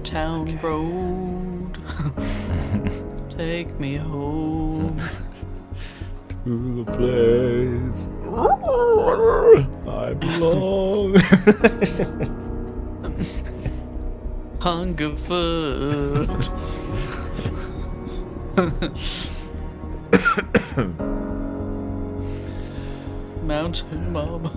town road. Take me home. To the place I belong. Hungerford. Mountain Mama.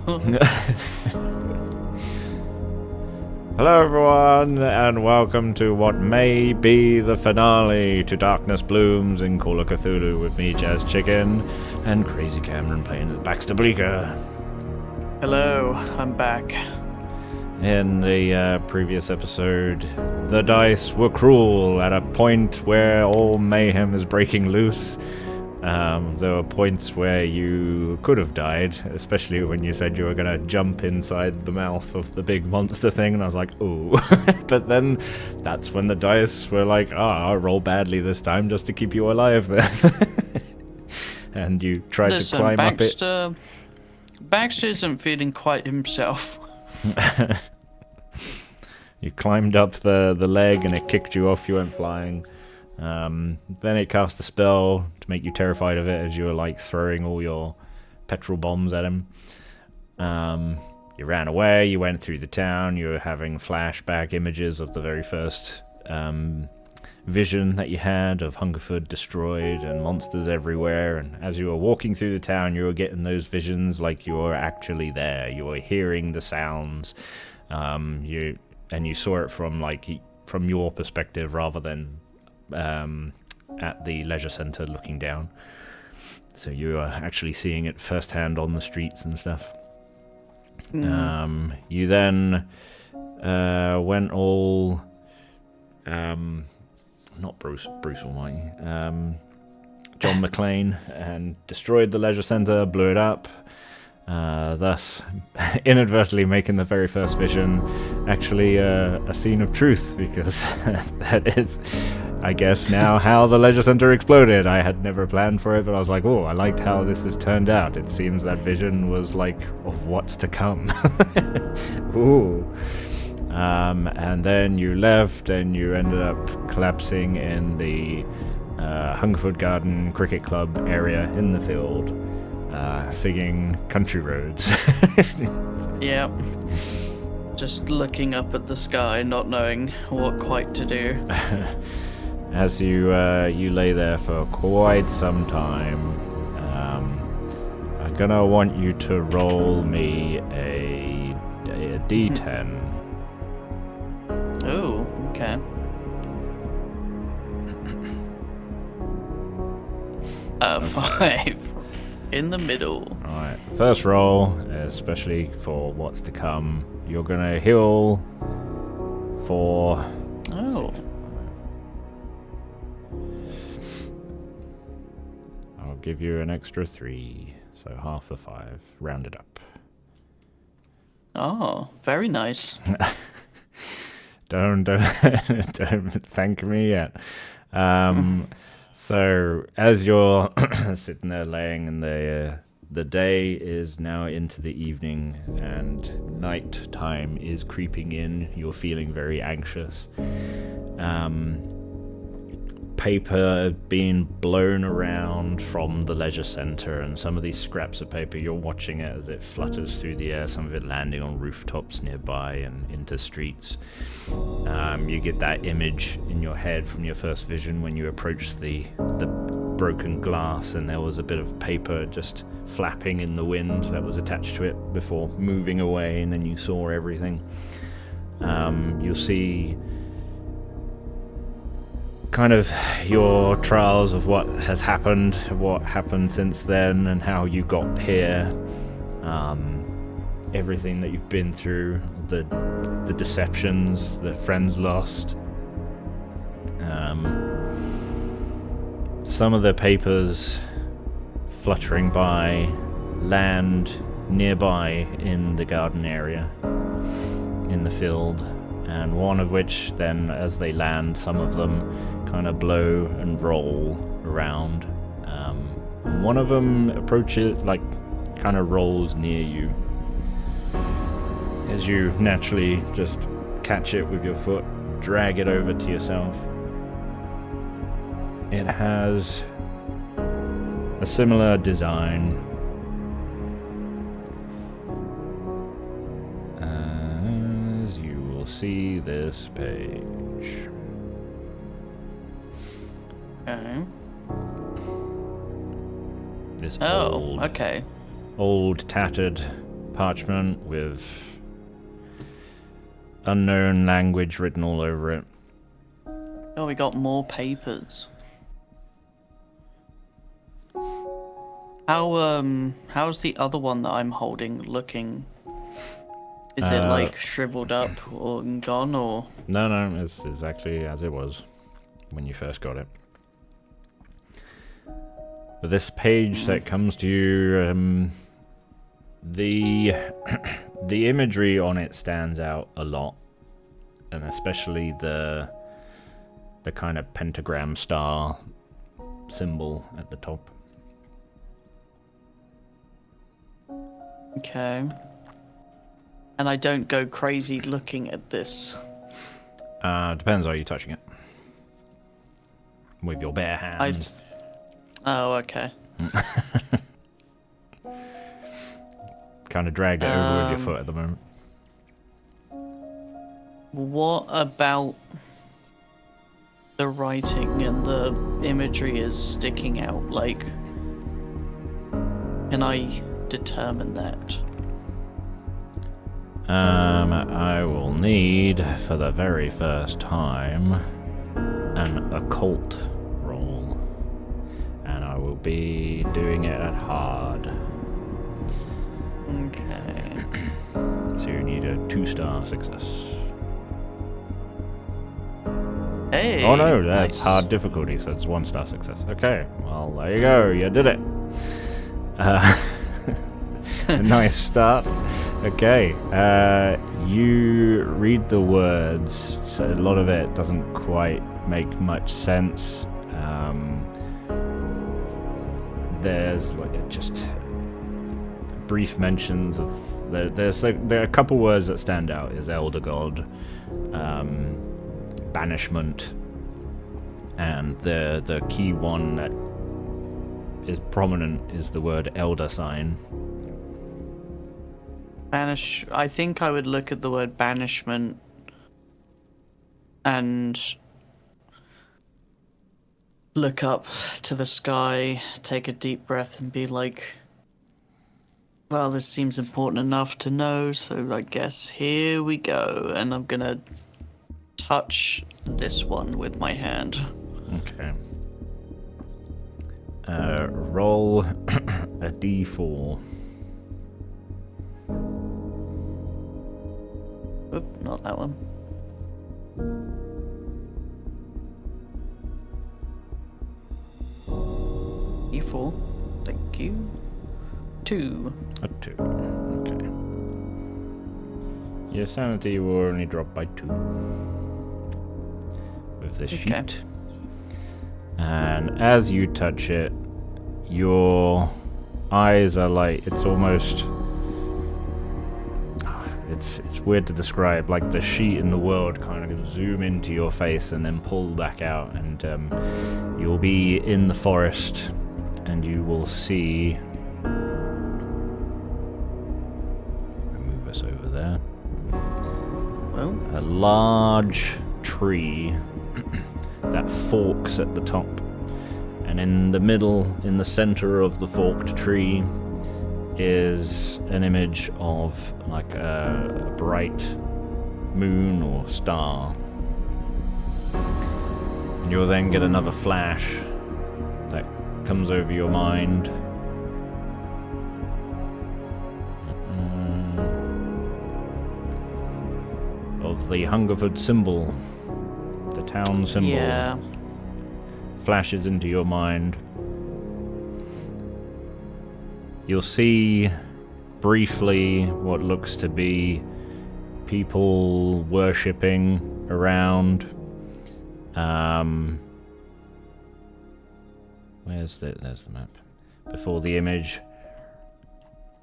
Hello everyone, and welcome to what may be the finale to Darkness Blooms in Call of Cthulhu with me, Jazz Chicken, and KrazyKamron playing as Baxter Bleecker. Hello, I'm back. In the previous episode, the dice were cruel at a point where all mayhem is breaking loose. There were points where you could have died, especially when you said you were going to jump inside the mouth of the big monster thing, and I was like, ooh. But then that's when the dice were like, I'll roll badly this time just to keep you alive then. And you tried to climb Baxter, up it. Baxter isn't feeling quite himself. You climbed up the leg and it kicked you off, you went flying. Then it cast a spell to make you terrified of it as you were like throwing all your petrol bombs at him. You ran away, you went through the town, you were having flashback images of the very first vision that you had of Hungerford destroyed and monsters everywhere, and as you were walking through the town you were getting those visions like you were actually there. You were hearing the sounds, you saw it from your perspective rather than at the leisure centre looking down. So you are actually seeing it firsthand on the streets and stuff. You then went all not Bruce Almighty, John McClane, and destroyed the leisure centre, blew it up, thus inadvertently making the very first vision actually a scene of truth, because that is, I guess, now how the leisure centre exploded. I had never planned for it, but I was like, oh, I liked how this has turned out. It seems that vision was like of what's to come. Ooh. And then you left and you ended up collapsing in the Hungerford Garden Cricket Club area in the field, singing Country Roads. Yep. Just looking up at the sky, not knowing what quite to do. As you lay there for quite some time, I'm gonna want you to roll me a D10. Oh, okay. Five. In the middle. Alright, first roll, especially for what's to come, you're gonna heal for... Oh. I'll give you an extra 3, so half the 5, rounded up. Oh, very nice. Don't thank me yet. So as you're sitting there laying in the day is now into the evening and night time is creeping in. You're feeling very anxious. Paper being blown around from the leisure centre, and some of these scraps of paper, you're watching it as it flutters through the air, some of it landing on rooftops nearby and into streets. You get that image in your head from your first vision when you approached the broken glass and there was a bit of paper just flapping in the wind that was attached to it before moving away, and then you saw everything. You'll see kind of your trials of what has happened, what happened since then, and how you got here. Everything that you've been through, the deceptions, the friends lost. Some of the papers fluttering by land nearby in the garden area, in the field, and one of which then, as they land, some of them kind of blow and roll around. And one of them approaches, like, kind of rolls near you. As you naturally just catch it with your foot drag it over to yourself. It has a similar design. As you will see this page. Okay. This okay. old tattered parchment with unknown language written all over it. Oh, we got more papers. How's the other one that I'm holding looking? Is it like shriveled up or gone or? No, it's exactly as it was when you first got it. But this page that comes to you, the imagery on it stands out a lot, and especially the kind of pentagram star symbol at the top. Okay. And I don't go crazy looking at this. Depends, are you touching it? With your bare hands. Oh, okay. Kind of dragged it over with your foot at the moment. What about the writing and the imagery is sticking out? Like, can I determine that? I will need, for the very first time, an occult roll. And I will be doing it at hard. Okay. So you need a 2-star success. Hey! Oh no, that's nice. hard difficulty, so it's 1-star success. Okay, well, there you go, you did it. A nice start. Okay, you read the words, so a lot of it doesn't quite make much sense. There's like just brief mentions of there are a couple words that stand out. Is elder god, banishment, and the key one that is prominent is the word elder sign. I think I would look at the word banishment and look up to the sky, take a deep breath and be like, well, this seems important enough to know, so I guess here we go. And I'm gonna touch this one with my hand. Okay. Roll a d4. Oop, not that one. E4. Thank you. 2. A 2. Okay. Your sanity will only drop by 2 with this sheet. And as you touch it, your eyes are like, it's almost, it's weird to describe, like the sheet in the world kind of zoom into your face and then pull back out, and you'll be in the forest and you will see, move us over there, Well, a large tree that forks at the top, and in the middle, in the center of the forked tree, is an image of like a bright moon or star. And you'll then get another flash that comes over your mind. Of the Hungerford symbol, the town symbol. yeah. Flashes into your mind. You'll see briefly what looks to be people worshipping around. There's the map. Before the image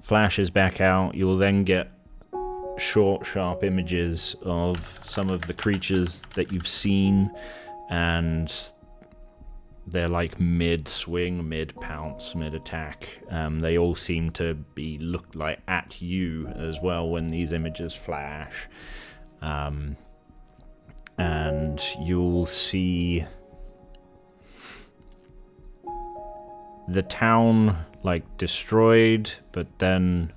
flashes back out, you'll then get short, sharp images of some of the creatures that you've seen, and they're like mid-swing, mid-pounce, mid-attack. They all seem to be looked like at you as well when these images flash. And you'll see the town like destroyed, but then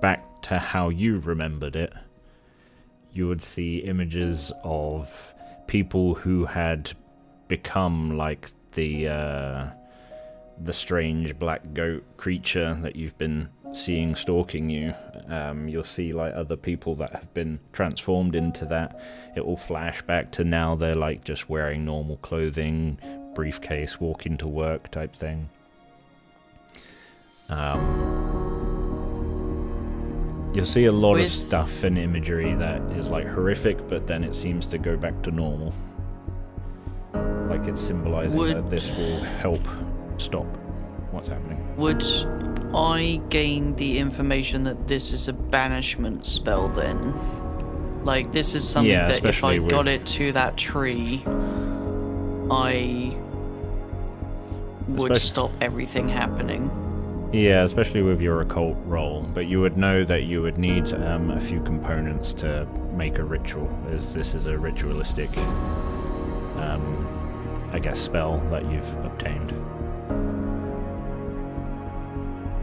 back to how you remembered it. You would see images of people who had become like the strange black goat creature that you've been seeing stalking you. You'll see like other people that have been transformed into that. It will flash back to now they're like just wearing normal clothing, briefcase, walking to work type thing. You'll see a lot of stuff in imagery that is like horrific, but then it seems to go back to normal. Like it's symbolizing that this will help stop what's happening. Would I gain the information that this is a banishment spell then? Like this is something that if I got it to that tree, I would stop everything happening. Yeah, especially with your occult role, but you would know that you would need a few components to make a ritual, as this is a ritualistic, I guess, spell that you've obtained.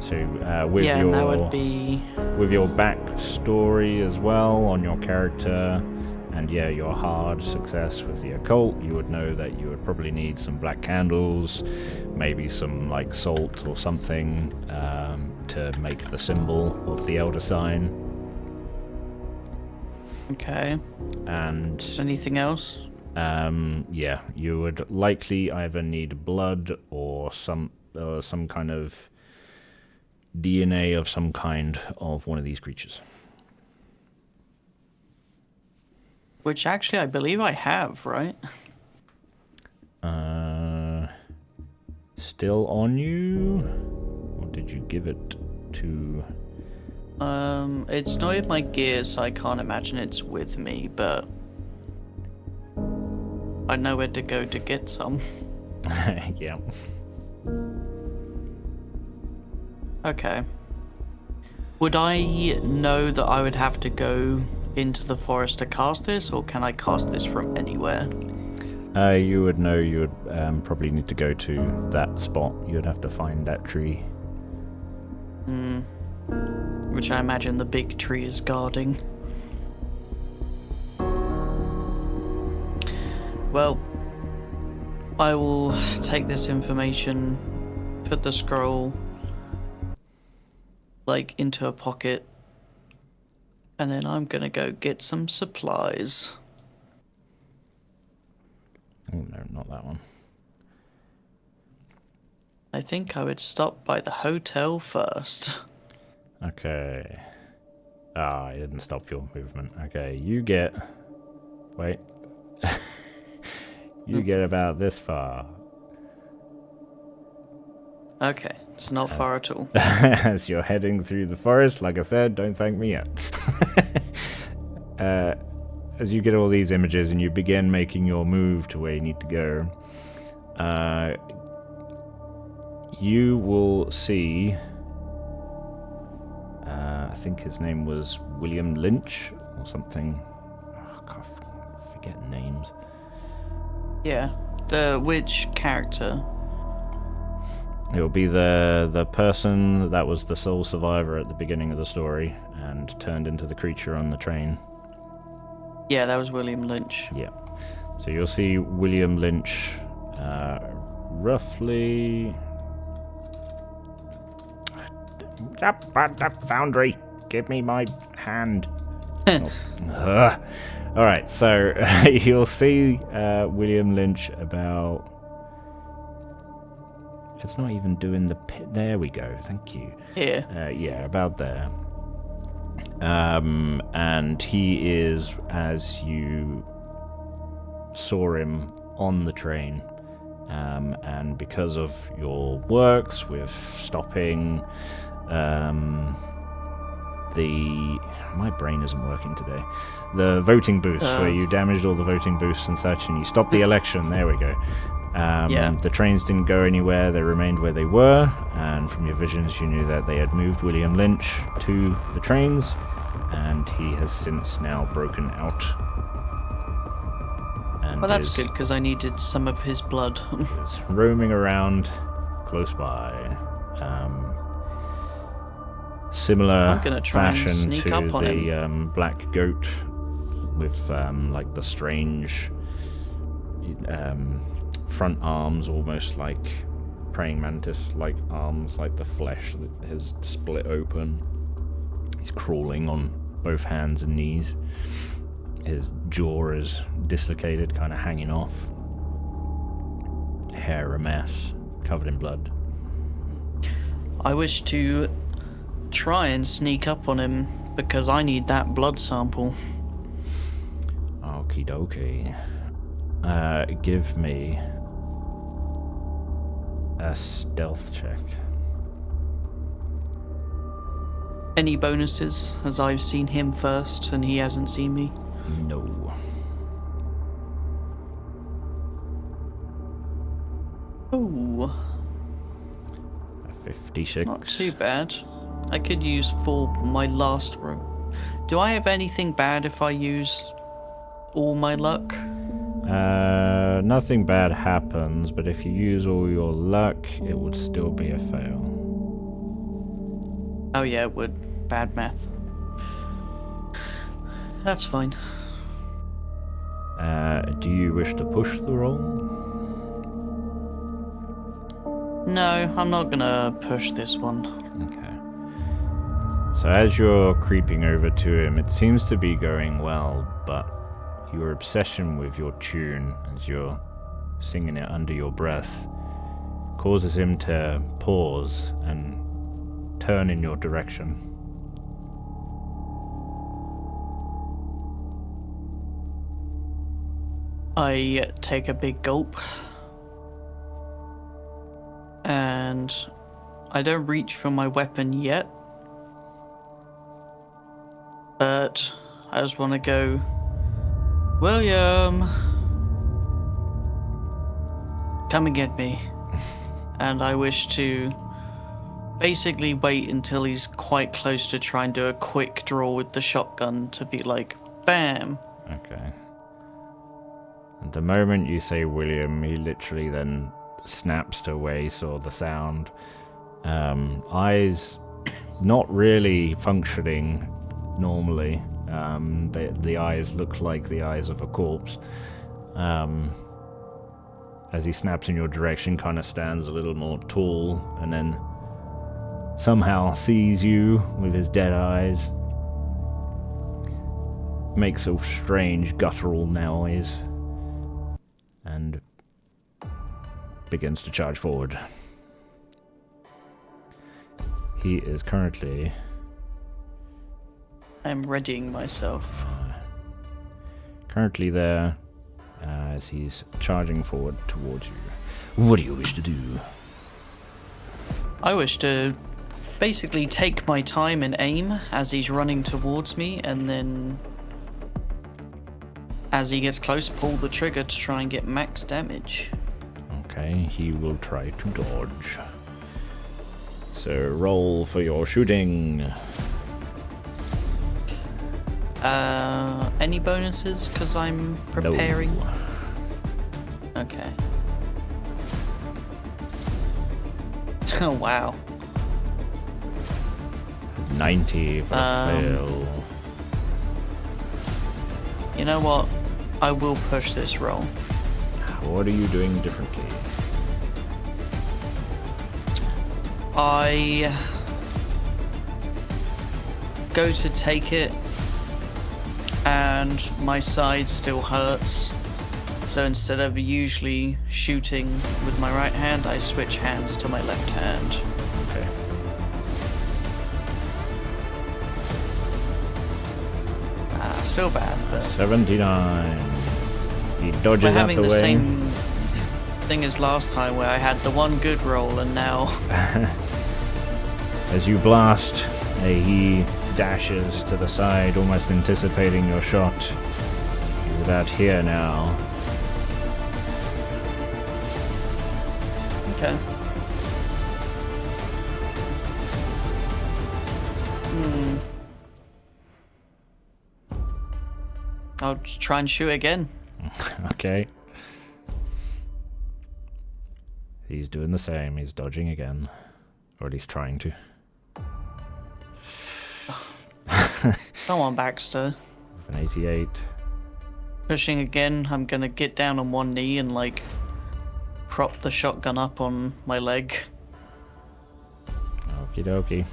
So with your backstory as well on your character, and your hard success with the occult, you would know that you would probably need some black candles, maybe some like salt or something to make the symbol of the elder sign. Okay. And anything else? You would likely either need blood or some kind of DNA of some kind of one of these creatures. Which actually I believe I have, right? Still on you? Or did you give it to... It's not in my gear, so I can't imagine it's with me, but I know where to go to get some. Yeah. Okay. Would I know that I would have to go into the forest to cast this, or can I cast this from anywhere? You would know you would probably need to go to that spot. You would have to find that tree. Which I imagine the big tree is guarding. Well, I will take this information, put the scroll like into a pocket, and then I'm gonna go get some supplies. Oh no, not that one. I think I would stop by the hotel first. Okay. I didn't stop your movement. Okay, you get... Wait. You get about this far. Okay, it's not far at all. As you're heading through the forest, like I said, don't thank me yet. As you get all these images and you begin making your move to where you need to go, you will see, I think his name was William Lynch or something. Oh, I can't forget names. Yeah, which character? It'll be the person that was the sole survivor at the beginning of the story and turned into the creature on the train. Yeah, that was William Lynch. Yeah. So you'll see William Lynch roughly... Foundry, give me my hand. Alright, so you'll see William Lynch about... It's not even doing the pit. There we go, thank you. Yeah. Yeah, about there. And he is, as you saw him on the train, and because of your works with stopping the the... My brain isn't working today. The voting booths, where you damaged all the voting booths and such, and you stopped the election. There we go. The trains didn't go anywhere. They remained where they were, and from your visions you knew that they had moved William Lynch to the trains, and he has since now broken out. And well, that's good, because I needed some of his blood. is roaming around close by. Similar fashion to the black goat, with like the strange front arms, almost like praying mantis like arms, like the flesh that has split open. He's crawling on both hands and knees. His jaw is dislocated, kind of hanging off. Hair a mess, covered in blood. I wish to try and sneak up on him, because I need that blood sample. Okie dokie. Give me a stealth check. Any bonuses, as I've seen him first and he hasn't seen me? No. Oh. 56. Not too bad. I could use for my last room. Do I have anything bad if I use all my luck? Nothing bad happens, but if you use all your luck, it would still be a fail. Oh yeah, it would. Bad math. That's fine. Do you wish to push the roll? No, I'm not gonna push this one. Okay. So as you're creeping over to him, it seems to be going well, but your obsession with your tune, as you're singing it under your breath, causes him to pause and turn in your direction. I take a big gulp. And I don't reach for my weapon yet. But I just want to go, William, come and get me. And I wish to basically wait until he's quite close to try and do a quick draw with the shotgun to be like, bam. Okay. At the moment you say William, he literally then snaps to where he saw the sound. Eyes not really functioning normally. The eyes look like the eyes of a corpse. As he snaps in your direction, kind of stands a little more tall, and then somehow sees you with his dead eyes. Makes a strange guttural noise and begins to charge forward. He is currently... I'm readying myself. Currently there, as he's charging forward towards you. What do you wish to do? I wish to basically take my time and aim as he's running towards me, and then as he gets close, pull the trigger to try and get max damage. Okay, he will try to dodge. So roll for your shooting. Any bonuses? Because I'm preparing. No. Okay. Oh, wow. 90 for a fail. You know what? I will push this roll. What are you doing differently? I go to take it, and my side still hurts. So instead of usually shooting with my right hand, I switch hands to my left hand. Okay. Still bad, but 79. He dodges we're out having the the way. same thing as last time, where I had the one good roll, and now As you blast, he dashes to the side, almost anticipating your shot. He's about here now. Okay. I'll just try and shoot again. Okay. He's doing the same. He's dodging again. Or at least trying to. Come on, Baxter. With an 88. Pushing again, I'm gonna get down on one knee and, like, prop the shotgun up on my leg. Okie dokie.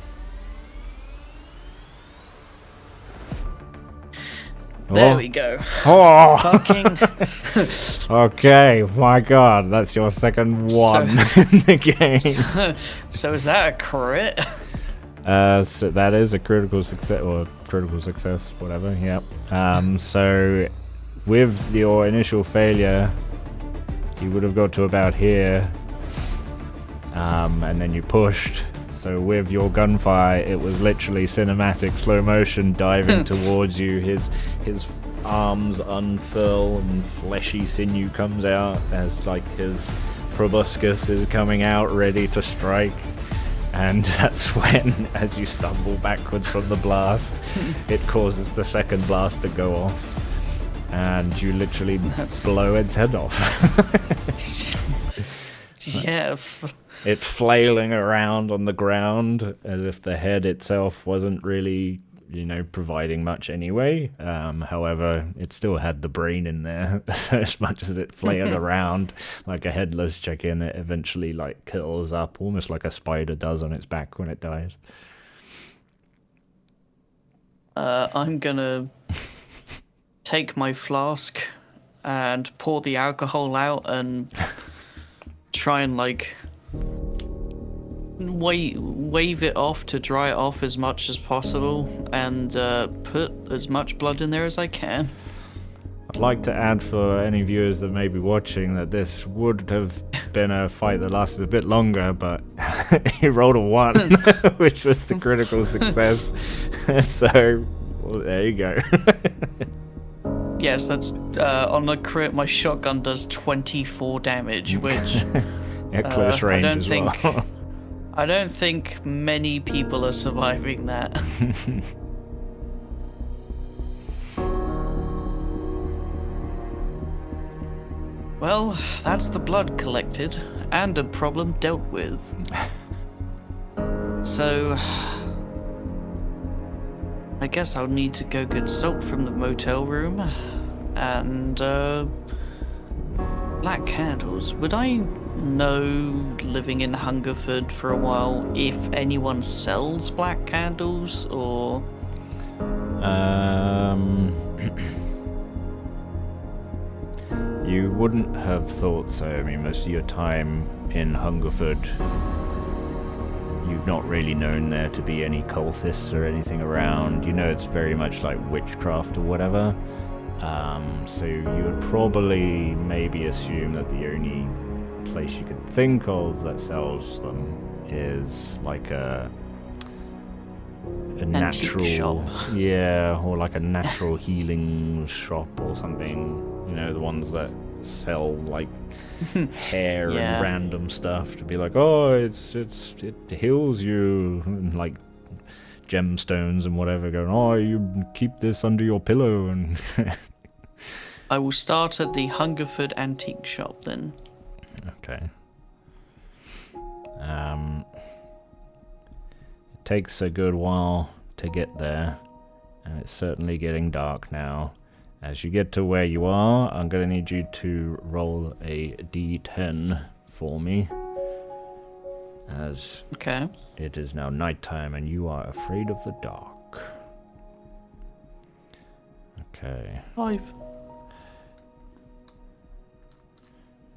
There we go. Oh! Fucking. Okay, my god, that's your second one in the game. So is that a crit? So that is a critical success, or critical success, whatever, yep. So with your initial failure, you would have got to about here, and then you pushed. So with your gunfire, it was literally cinematic slow motion diving towards you. His arms unfurl and fleshy sinew comes out as like his proboscis is coming out ready to strike. And that's when, as you stumble backwards from the blast, it causes the second blast to go off. And you literally blow its head off. Yeah. It flailing around on the ground as if the head itself wasn't really, providing much anyway. However, it still had the brain in there. So as much as it flailed around like a headless chicken, it eventually curls up almost like a spider does on its back when it dies. I'm gonna take my flask and pour the alcohol out and try and wave it off to dry it off as much as possible and put as much blood in there as I can. I'd like to add for any viewers that may be watching that this would have been a fight that lasted a bit longer, but he rolled a 1, which was the critical success. So, well, there you go. Yes, that's on a crit. My shotgun does 24 damage, which at close range well. I don't think many people are surviving that. Well, that's the blood collected and a problem dealt with. So I guess I'll need to go get salt from the motel room and black candles. Would I know, living in Hungerford for a while, if anyone sells black candles or You wouldn't have thought so. I mean, most of your time in Hungerford, you've not really known there to be any cultists or anything around. It's very much like witchcraft or whatever. So you would probably maybe assume that the only place you could think of that sells them is like a natural shop. Yeah, or like a natural healing shop or something. The ones that sell like hair and random stuff to be like, oh, it heals you, and like gemstones and whatever, going, oh, you keep this under your pillow. And I will start at the Hungerford antique shop then. Okay. It takes a good while to get there, and it's certainly getting dark now. As you get to where you are, I'm going to need you to roll a d10 for me, as it is now nighttime and you are afraid of the dark. Okay. 5.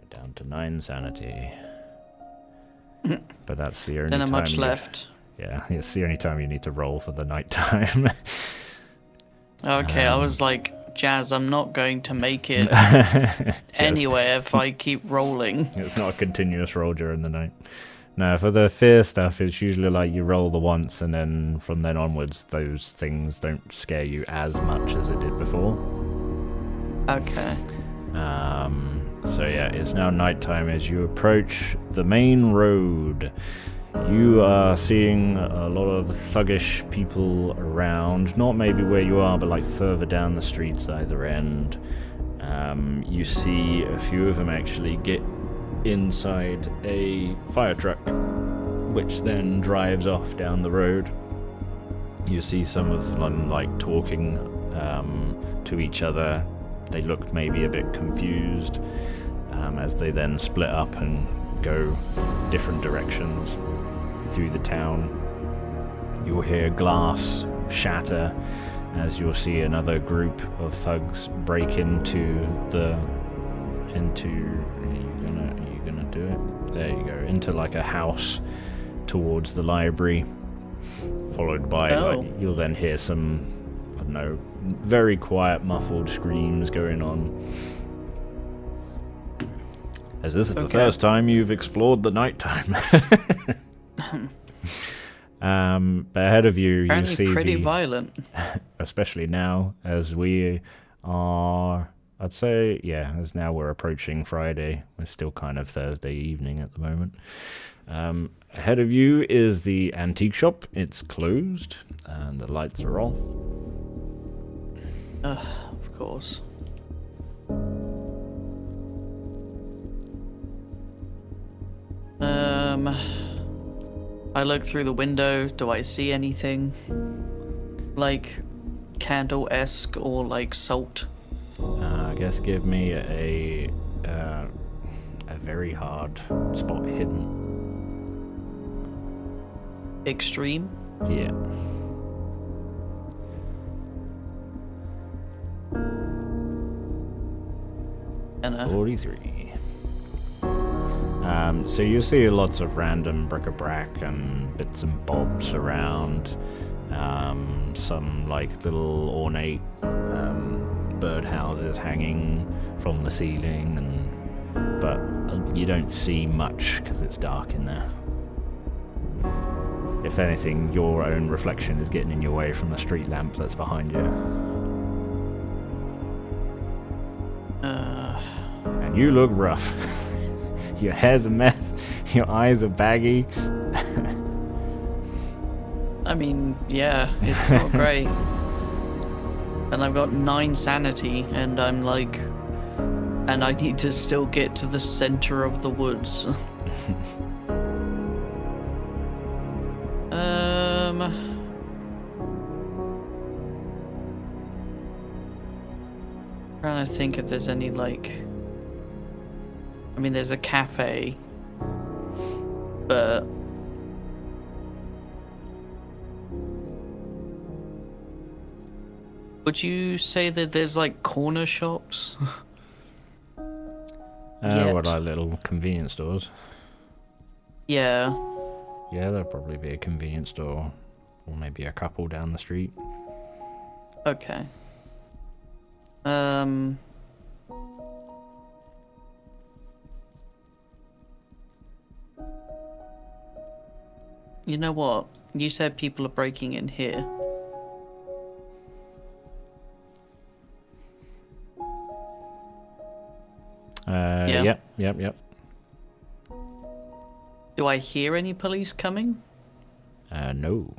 Down to 9 sanity. But that's the only Then time much left. Yeah, it's the only time you need to roll for the nighttime. Okay, I was like, Jazz, I'm not going to make it anyway if I keep rolling. It's not a continuous roll during the night. No, for the fear stuff, it's usually like you roll the once, and then from then onwards, those things don't scare you as much as it did before. Okay. So yeah, it's now nighttime as you approach the main road. You are seeing a lot of thuggish people around, not maybe where you are, but like further down the streets either end. You see a few of them actually get inside a fire truck, which then drives off down the road. You see some of them like talking to each other. They look maybe a bit confused as they then split up and go different directions through the town. You'll hear glass shatter as you'll see another group of thugs break into are you gonna do it? There you go, into like a house towards the library, followed by like, you'll then hear some, I don't know, very quiet muffled screams going on. As this is the first time you've explored the nighttime. But ahead of you, Apparently you see pretty violent. especially now, as we are, I'd say, yeah, as now we're approaching Friday. We're still kind of Thursday evening at the moment. Ahead of you is the antique shop. It's closed, and the lights are off. Of course. I look through the window. Do I see anything like candle-esque or like salt? I guess give me a very hard spot hidden. Extreme? Yeah. And 43. So you see lots of random bric-a-brac and bits and bobs around. Some like little ornate birdhouses hanging from the ceiling, but you don't see much because it's dark in there. If anything, your own reflection is getting in your way from the street lamp that's behind you. And you look rough. Your hair's a mess. Your eyes are baggy. I mean, yeah, it's not great. And I've got 9 sanity, and I'm like, and I need to still get to the center of the woods. Trying to think if there's any like, I mean, there's a cafe, but would you say that there's like corner shops? What are little convenience stores? Yeah. Yeah, there'll probably be a convenience store, or maybe a couple down the street. Okay. You know what? You said people are breaking in here. Yeah. Yep. Do I hear any police coming? No.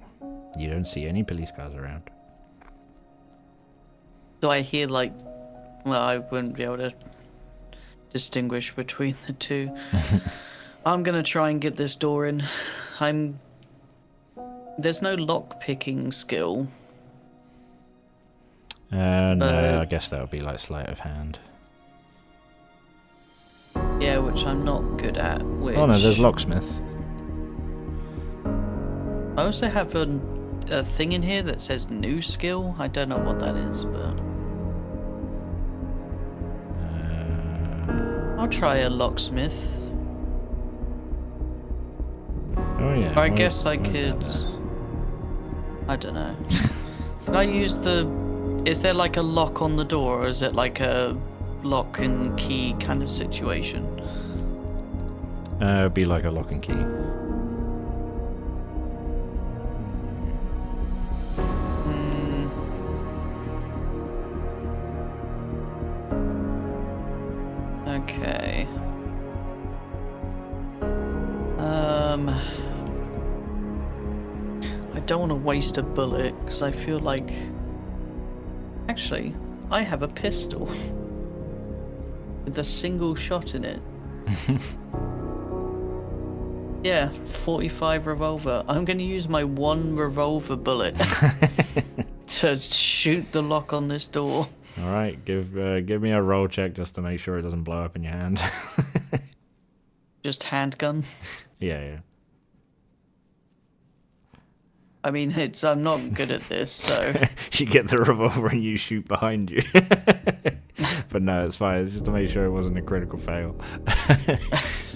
You don't see any police cars around. Do I hear like, well, I wouldn't be able to distinguish between the two. I'm gonna try and get this door in. There's no lock picking skill. No, I guess that would be like sleight of hand. Yeah, which I'm not good at. Which... Oh no, there's locksmith. I also have a thing in here that says new skill. I don't know what that is, but I'll try a locksmith. Oh yeah. Or I guess I could. I don't know. Can I use the? Is there like a lock on the door, or is it like a lock and key kind of situation? It'd be like a lock and key. I don't want to waste a bullet, because I feel like... Actually, I have a pistol. With a single shot in it. Yeah, 45 revolver. I'm going to use my one revolver bullet to shoot the lock on this door. All right, give me a roll check just to make sure it doesn't blow up in your hand. Just handgun. Yeah. I mean, I'm not good at this, so... You get the revolver and you shoot behind you. But no, it's fine. It's just to make sure it wasn't a critical fail.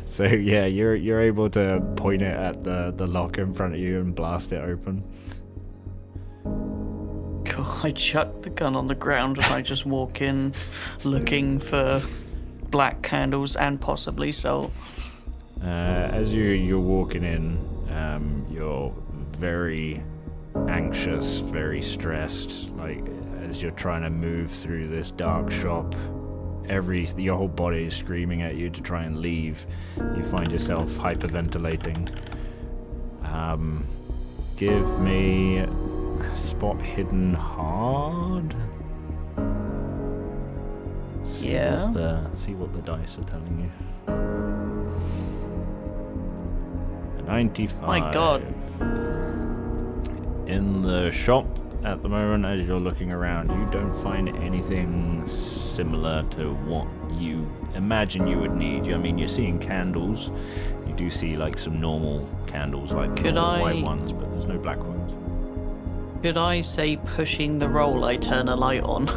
So yeah, you're able to point it at the lock in front of you and blast it open. Cool. I chuck the gun on the ground and I just walk in looking for black candles and possibly salt. As you're walking in, you're very anxious, very stressed, like as you're trying to move through this dark shop. Your whole body is screaming at you to try and leave. You find yourself hyperventilating. Give me spot hidden hard. See what the dice are telling you. A 95. My God. In the shop at the moment, as you're looking around, you don't find anything similar to what you imagine you would need. I mean, you're seeing candles. You do see like some normal candles, like white ones, but there's no black ones. Could I say pushing the roll I turn a light on?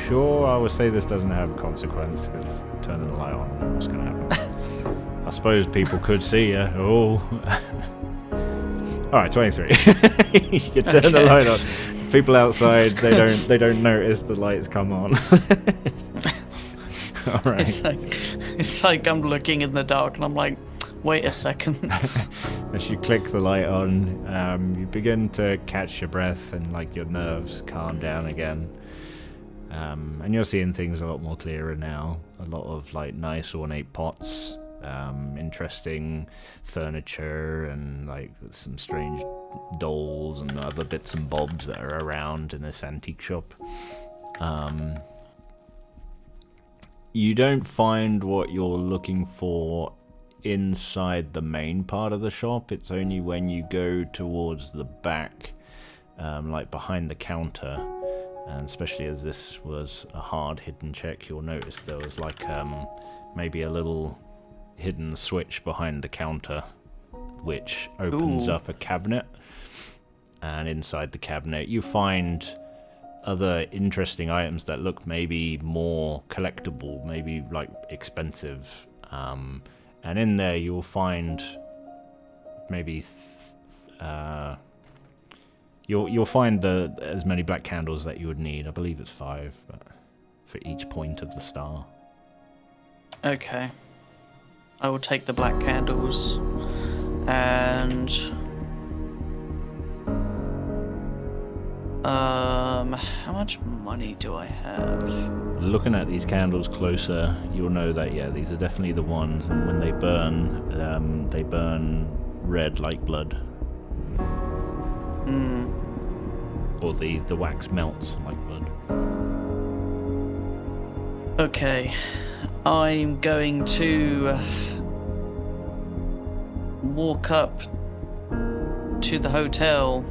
Sure, I would say this doesn't have consequence of turning the light on. What's going to happen? I suppose people could see you. Oh. Alright, 23. You turn the light on. People outside, they don't notice the lights come on. Alright. It's like I'm looking in the dark and I'm like, wait a second. As you click the light on, you begin to catch your breath and like your nerves calm down again. And you're seeing things a lot more clearer now. A lot of like nice ornate pots, interesting furniture, and like some strange dolls and other bits and bobs that are around in this antique shop. You don't find what you're looking for inside the main part of the shop. It's only when you go towards the back, like behind the counter, and especially as this was a hard hidden check, you'll notice there was like maybe a little hidden switch behind the counter which opens up a cabinet, and inside the cabinet you find other interesting items that look maybe more collectible, maybe like expensive, and in there you'll find maybe you'll find as many black candles that you would need. I believe it's 5, but for each point of the star. Okay. I will take the black candles and how much money do I have? Looking at these candles closer, you'll know that these are definitely the ones, and when they burn red like blood. Or the wax melts like blood. Okay, I'm going to walk up to the hotel.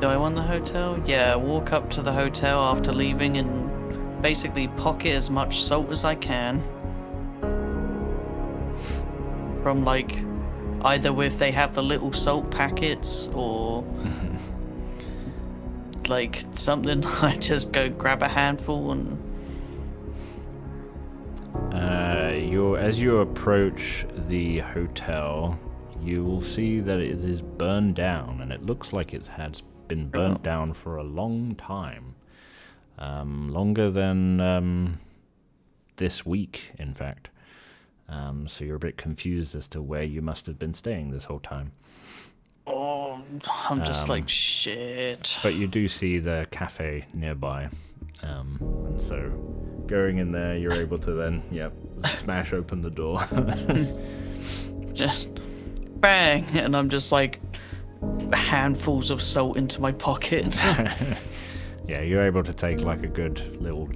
Do I want the hotel? Yeah, walk up to the hotel after leaving and basically pocket as much salt as I can. From like, either if they have the little salt packets or like something, I just go grab a handful and... As you approach the hotel, you will see that it is burned down, and it looks like it has been burnt down for a long time. Longer than this week, in fact. So you're a bit confused as to where you must have been staying this whole time. Oh, I'm just like, shit. But you do see the cafe nearby. And so going in there, you're able to then, smash open the door. Just bang, and I'm just like handfuls of salt into my pockets. Yeah, you're able to take like a good little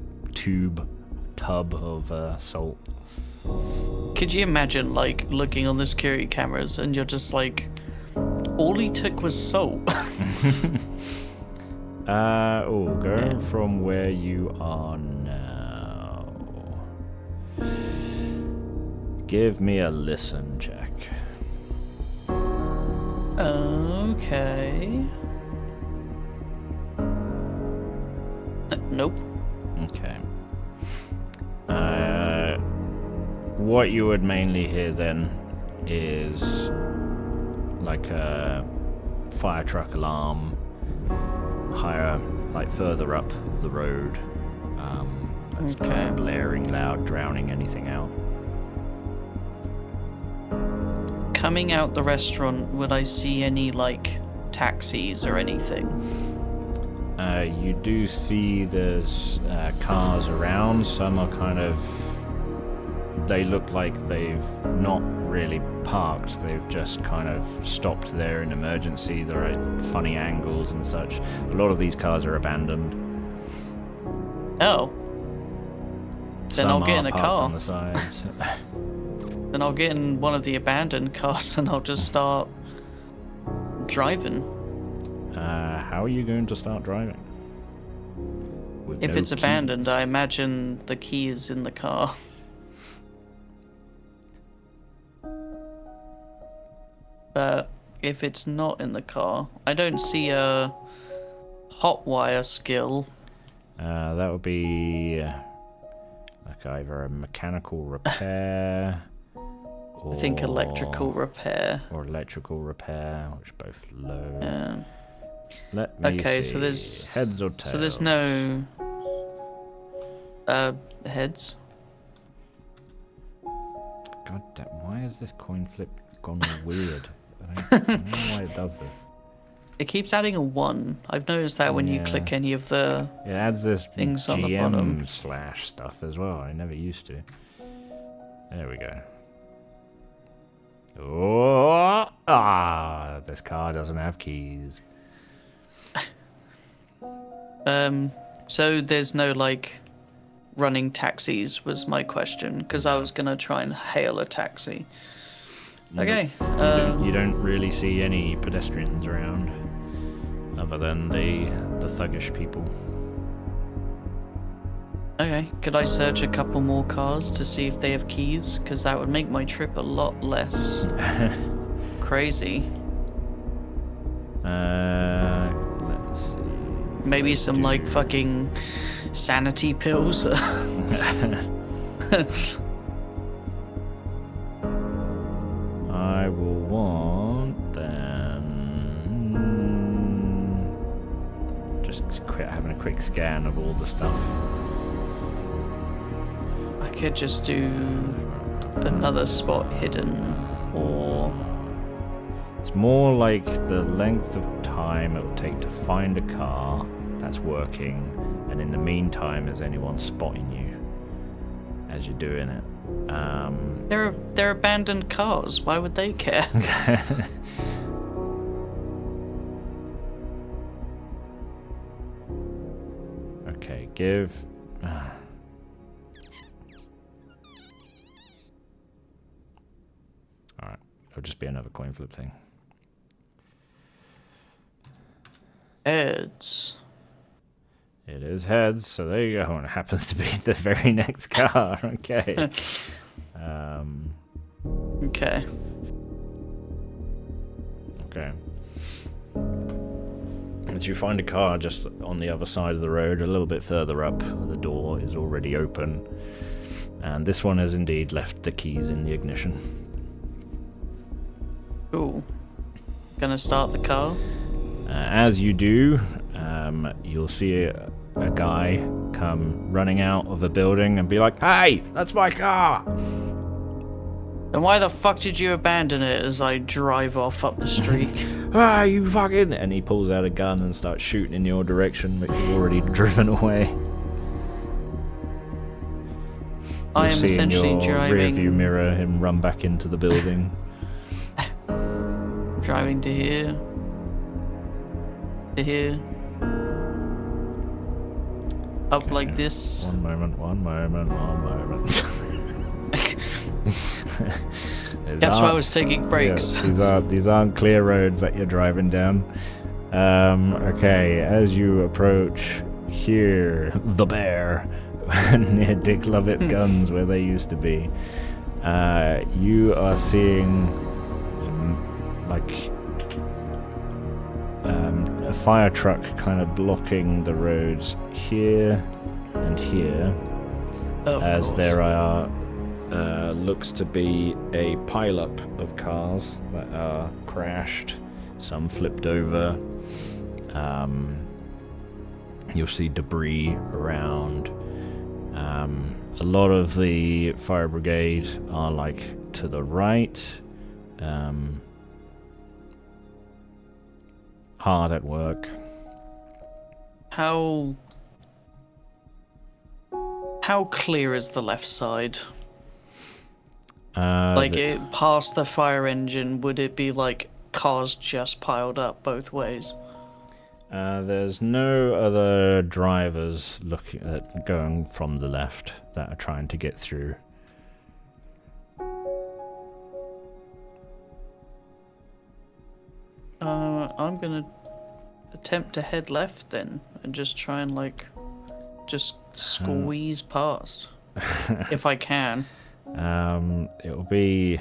tub of salt. Could you imagine like looking on the security cameras and you're just like, all he took was salt? Going from where you are now. Give me a listen check. Okay. Nope. Okay. What you would mainly hear then is like a fire truck alarm higher, like further up the road. That's kind of blaring loud, drowning anything out. Coming out the restaurant, would I see any like taxis or anything? You do see there's cars around. Some are kind of... They look like they've not really parked. They've just kind of stopped there in emergency. They're at funny angles and such. A lot of these cars are abandoned. Oh. Then I'll get in a car. On the sides. Then I'll get in one of the abandoned cars and I'll just start driving. How are you going to start driving? If it's abandoned, I imagine the key is in the car. But if it's not in the car, I don't see a hotwire skill. That would be like either a mechanical repair, or I think electrical repair. Or electrical repair, which are both low. Yeah. Let me okay, see. So there's heads or tails. So there's no heads. God damn! Why has this coin flip gone weird? I don't know why it does this. It keeps adding a 1. I've noticed that when you click any of the it adds this things on the GM bottom / stuff as well. I never used to. There we go. Oh, this car doesn't have keys. So there's no like running taxis was my question, because I was gonna try and hail a taxi. Okay. You don't really see any pedestrians around, other than the thuggish people. Okay. Could I search a couple more cars to see if they have keys? Because that would make my trip a lot less crazy. Let's see. Maybe some like fucking sanity pills. I will want then just having a quick scan of all the stuff. I could just do another spot hidden, or it's more like the length of time it will take to find a car that's working, and in the meantime, is anyone spotting you as you're doing it? They're abandoned cars. Why would they care? Okay, give. Alright, it'll just be another coin flip thing. Heads. It is heads, so there you go. And it happens to be the very next car. Okay. Okay. Okay. As you find a car just on the other side of the road, a little bit further up, the door is already open. And this one has indeed left the keys in the ignition. Cool. Gonna start the car? As you do, you'll see a guy come running out of a building and be like, "Hey, that's my car!" Then why the fuck did you abandon it as I drive off up the street? "Ah, you fucking..." And he pulls out a gun and starts shooting in your direction, but you've already driven away. I You'll am see in essentially your driving. rearview mirror him run back into the building. Driving to here. To here. Up like this. One moment. That's why I was taking breaks. Yeah, these aren't clear roads that you're driving down. Okay, as you approach here, the bear, near Dick Lovett's guns where they used to be, you are seeing a fire truck kind of blocking the roads here and here, as there are looks to be a pileup of cars that are crashed, some flipped over. You'll see debris around. A lot of the fire brigade are like to the right, hard at work. How clear is the left side? It past the fire engine, would it be like cars just piled up both ways? There's no other drivers looking at going from the left that are trying to get through. I'm gonna attempt to head left then, and just try and just squeeze past, if I can. It'll be...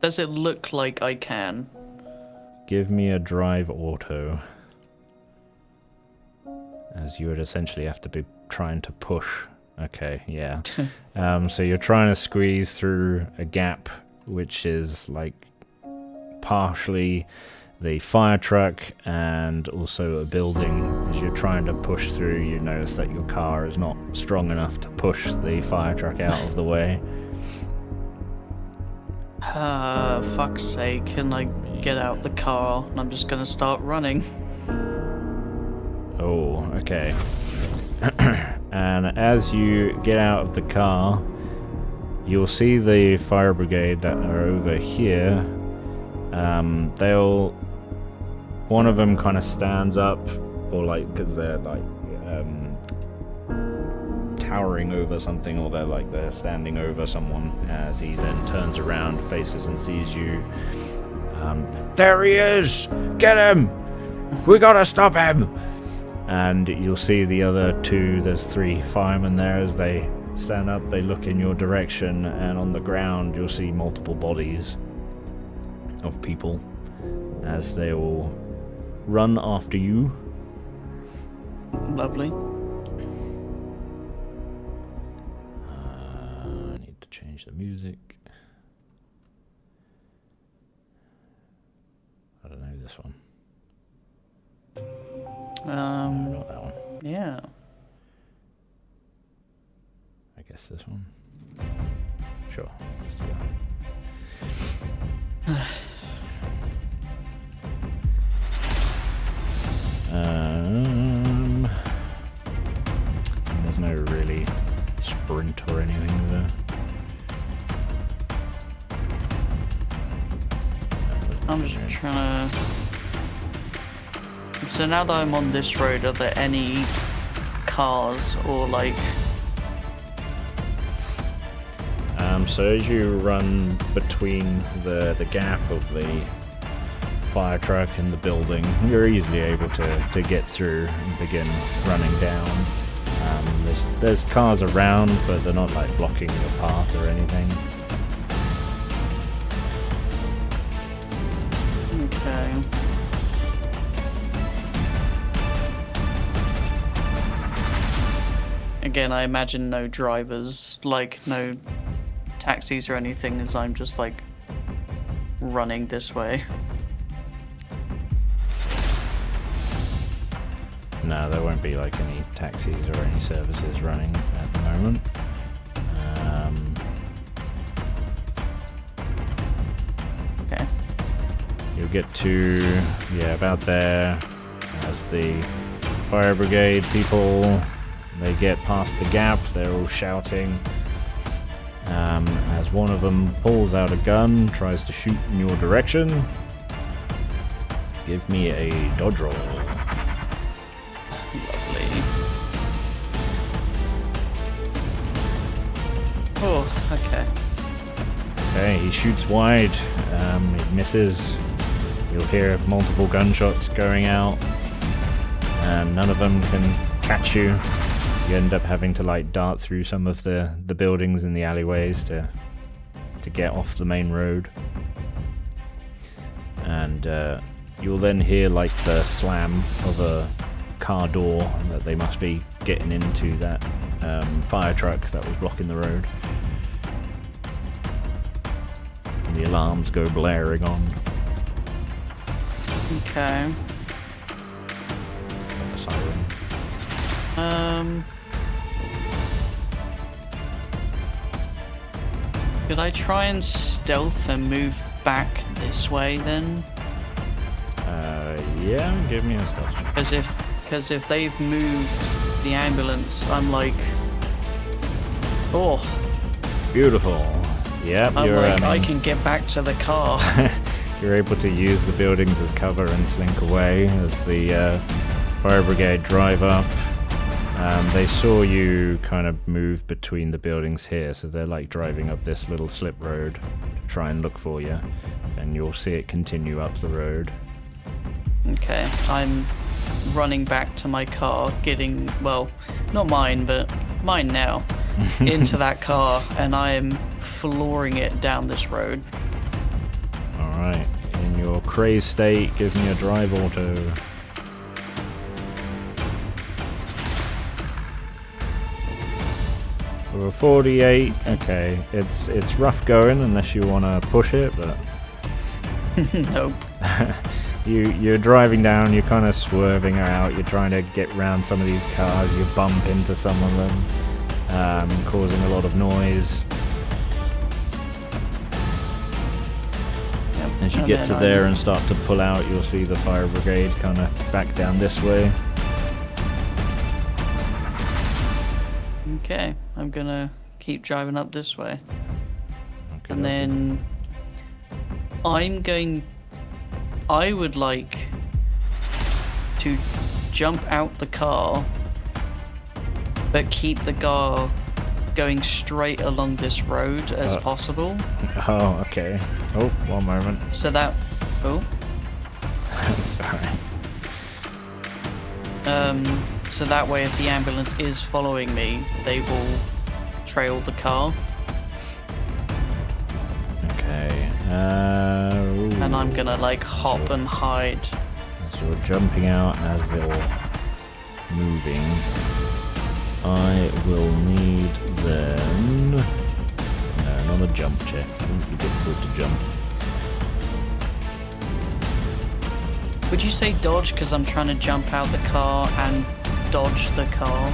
Does it look like I can? Give me a drive auto. As you would essentially have to be trying to push. Okay, yeah. So you're trying to squeeze through a gap, which is partially the fire truck and also a building. As you're trying to push through, you notice that your car is not strong enough to push the fire truck out of the way. Fuck's sake, can I get out the car? And I'm just gonna start running. Oh, okay. And as you get out of the car, you'll see the fire brigade that are over here. One of them kind of stands up, or because they're towering over something, or they're standing over someone, as he then turns around, faces and sees you. There he is! Get him! We gotta stop him! And you'll see the other two, there's 3 firemen there. As they stand up, they look in your direction, and on the ground you'll see multiple bodies of people as they all run after you. Lovely. I need to change the music. I don't know this one. No, not that one. Yeah. I guess this one. Sure, let's do that. There's no really sprint or anything there. I'm just trying to... So now that I'm on this road, are there any cars or So as you run between the gap of the fire truck and the building, you're easily able to get through and begin running down. There's cars around, but they're not blocking your path or anything. Okay. Again, I imagine no drivers, no taxis or anything, as I'm just running this way. No, there won't be any taxis or any services running at the moment. Okay. You'll get to, about there, as the fire brigade people, they get past the gap, they're all shouting, as one of them pulls out a gun, tries to shoot in your direction. Give me a dodge roll. Lovely. Oh, okay. Okay, he shoots wide. It misses. You'll hear multiple gunshots going out, and none of them can catch you. You end up having to like dart through some of the buildings and the alleyways to get off the main road. And you'll then hear like the slam of a car door that they must be getting into that fire truck that was blocking the road. And the alarms go blaring on. Okay. The siren. Could I try and stealth and move back this way then? Yeah, give me a stealth check. Because if they've moved the ambulance, I'm like, oh. Beautiful. Yep, I'm you're. like, I can get back to the car. You're able to use the buildings as cover and slink away as the fire brigade drive up. They saw you kind of move between the buildings here, so they're like driving up this little slip road to try and look for you, and you'll see it continue up the road. Okay, I'm running back to my car, getting, well, not mine, but mine now, into that car, and I am flooring it down this road. Alright, in your crazed state, give me a drive auto. For a 48, okay, it's rough going unless you want to push it, but... Nope. You're driving down, you're kind of swerving out, you're trying to get round some of these cars, you bump into some of them, causing a lot of noise. Yep. As you get to there and start to pull out, you'll see the fire brigade kind of back down this way. Okay, I'm gonna keep driving up this way. Okay, And then I would like to jump out the car, but keep the car going straight along this road as possible. Oh, okay. Oh, one moment. So that... Oh. That's alright. So that way if the ambulance is following me, they will trail the car. Okay. And I'm gonna like hop and hide. As you're jumping out, as you're moving, I will need then... No, not a jump check. It wouldn't be difficult to jump. Would you say dodge because I'm trying to jump out the car and dodge the car?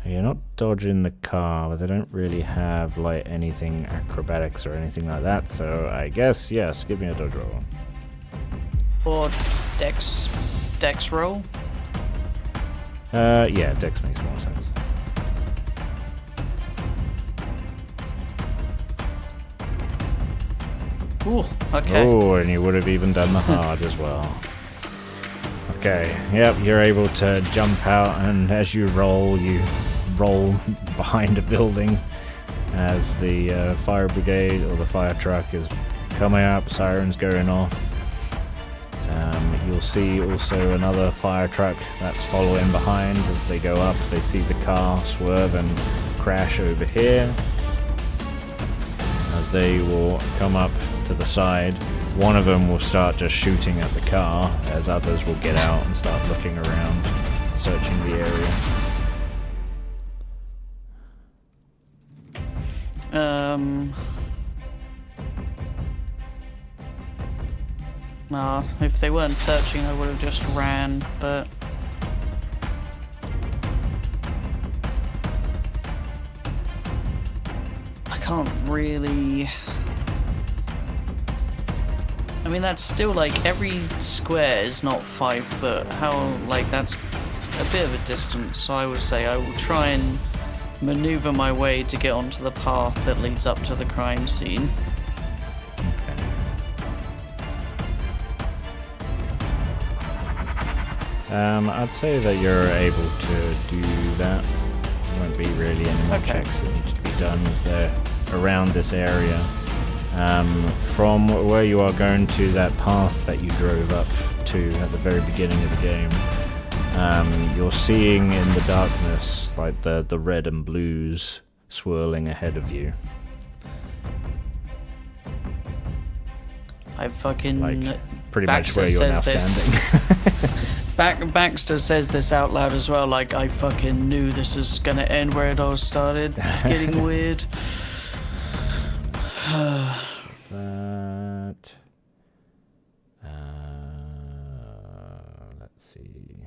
You're not dodging the car, but they don't really have like anything acrobatics or anything like that, so I guess, yes, give me a dodge roll. Or dex roll? Yeah, dex makes more sense. Ooh, okay. Oh, and you would have even done the hard as well. Okay, yep, you're able to jump out, and as you roll behind a building as the fire brigade or the fire truck is coming up, sirens going off. You'll see also another fire truck that's following behind. As they go up, they see the car swerve and crash over here. As they will come up to the side, one of them will start just shooting at the car, as others will get out and start looking around, searching the area. Nah, if they weren't searching, I would have just ran, but... I can't really... I mean, that's still like, every square is not 5 foot. How, like, that's a bit of a distance, so I would say I will try and maneuver my way to get onto the path that leads up to the crime scene. Okay. I'd say that you're able to do that. There won't be really any more checks that need to be done as they're around this area. From where you are going to that path that you drove up to at the very beginning of the game, you're seeing in the darkness like the red and blues swirling ahead of you. I fucking... Like, pretty Baxter much where you're now says standing. Baxter says this out loud as well, like, I fucking knew this is gonna end where it all started getting weird. That... let's see...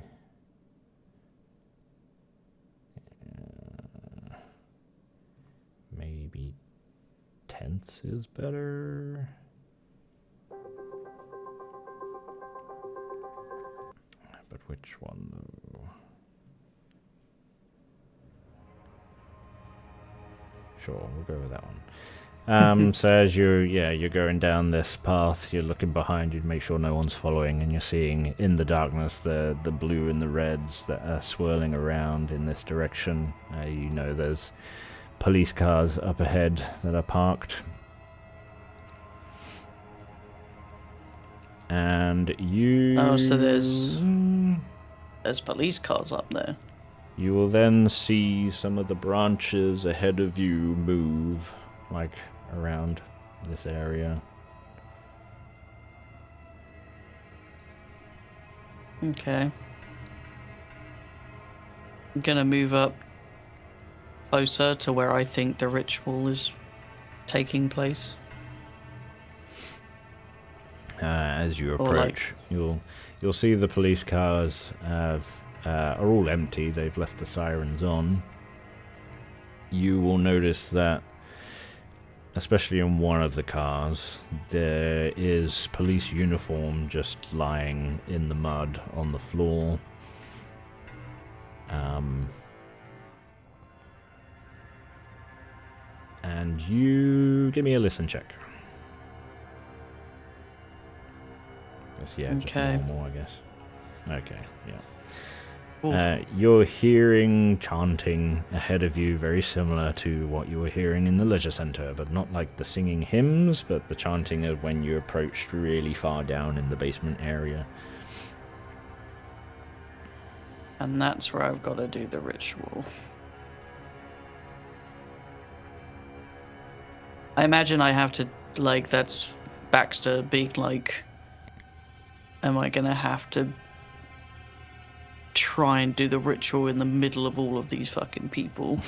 maybe tense is better. But which one though? Sure, we'll go with that one. So as you're going down this path, you're looking behind you to make sure no one's following, and you're seeing in the darkness the blue and the reds that are swirling around in this direction. You know there's police cars up ahead that are parked. And you... Oh, so there's police cars up there. You will then see some of the branches ahead of you move, like, around this area. Okay. I'm gonna move up closer to where I think the ritual is taking place. As you approach, you'll see the police cars are all empty. They've left the sirens on. You will notice that, especially in one of the cars, there is police uniform just lying in the mud on the floor. And you give me a listen check. Yeah, just normal, I guess. Okay, yeah. You're hearing chanting ahead of you, very similar to what you were hearing in the leisure center, but not like the singing hymns, but the chanting of when you approached really far down in the basement area. And that's where I've got to do the ritual. I imagine I have to, like, that's Baxter being like, am I gonna have to try and do the ritual in the middle of all of these fucking people?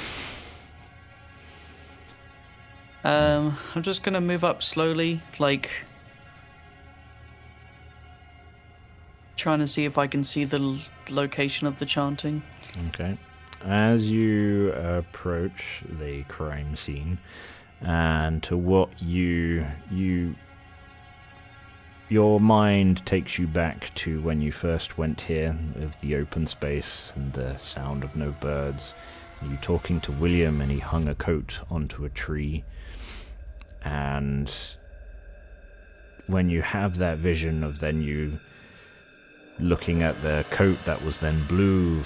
I'm just gonna move up slowly, like, trying to see if I can see the location of the chanting. Okay. As you approach the crime scene, and to what your mind takes you back to when you first went here, of the open space and the sound of no birds, you talking to William and he hung a coat onto a tree. And when you have that vision of then you looking at the coat that was then blue,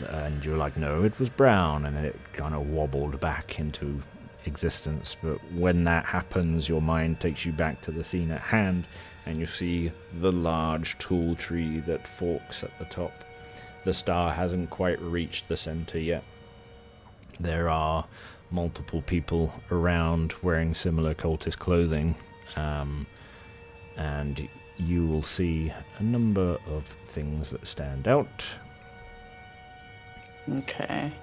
and you're like, no, it was brown, and it kind of wobbled back into existence. But when that happens, your mind takes you back to the scene at hand, and you see the large tall tree that forks at the top. The star hasn't quite reached the center yet. There are multiple people around wearing similar cultist clothing, and you will see a number of things that stand out. Okay.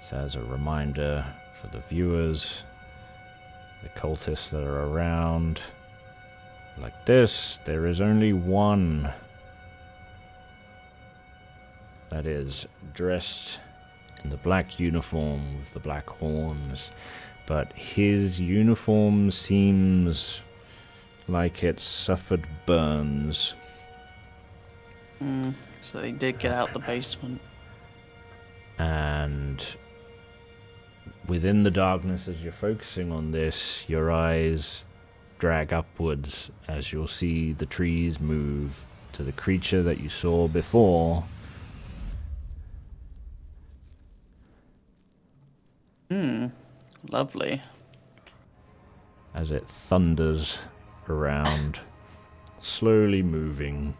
So as a reminder for the viewers, the cultists that are around, like this, there is only one that is dressed in the black uniform with the black horns, but his uniform seems like it suffered burns. So they did get out the basement. And within the darkness, as you're focusing on this, your eyes drag upwards as you'll see the trees move to the creature that you saw before. Lovely. As it thunders around, slowly moving,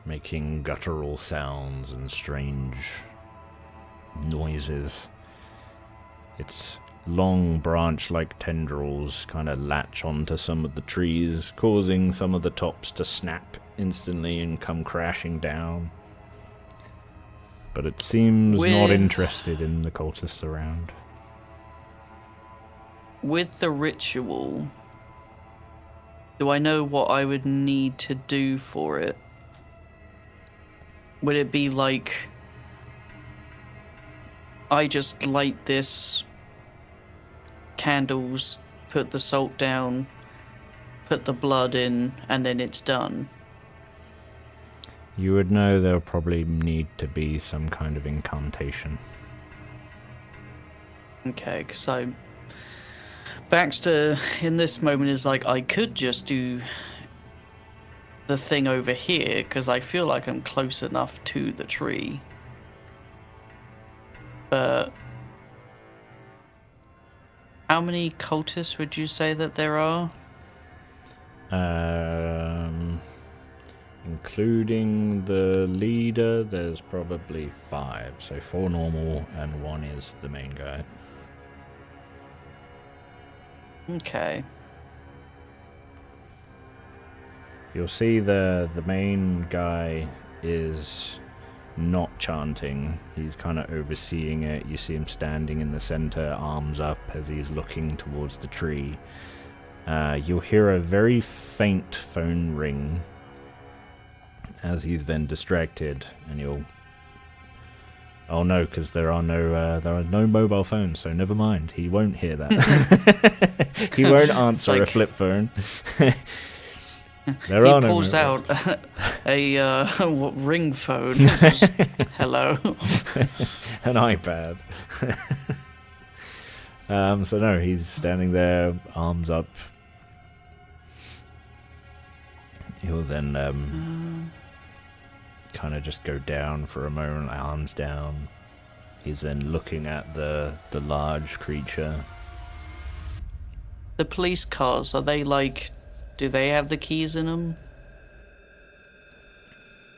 making guttural sounds and strange noises. Its long branch-like tendrils kind of latch onto some of the trees, causing some of the tops to snap instantly and come crashing down. But it seems not interested in the cultists around. With the ritual, do I know what I would need to do for it? Would it be like I just light this candles, put the salt down, put the blood in, and then it's done? You would know there'll probably need to be some kind of incantation. Okay, because Baxter in this moment is like, I could just do the thing over here because I feel like I'm close enough to the tree. But how many cultists would you say that there are? Including the leader, there's probably 5. So 4 normal and 1 is the main guy. Okay. You'll see the main guy is not chanting. He's kind of overseeing it. You see him standing in the center, arms up as he's looking towards the tree. You'll hear a very faint phone ring as he's then distracted, and you'll... Oh no, because there are no mobile phones, so never mind. He won't hear that. He won't answer a flip phone. There are no pulls out a ring phone. Just, hello. An iPad. So no, he's standing there, arms up. He'll then kind of just go down for a moment, arms down. He's then looking at the large creature. The police cars, are they like... Do they have the keys in them?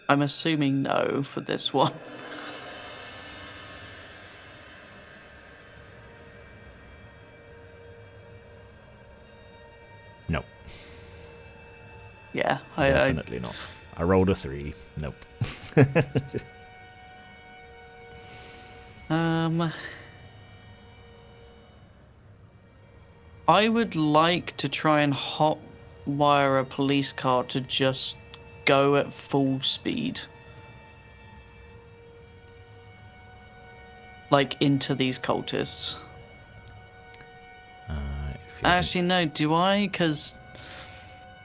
I'm assuming no for this one. No. Yeah, Definitely not. I rolled a 3. Nope. I would like to try and hotwire a police car to just go at full speed. Like, into these cultists. Actually, no, do I? Because,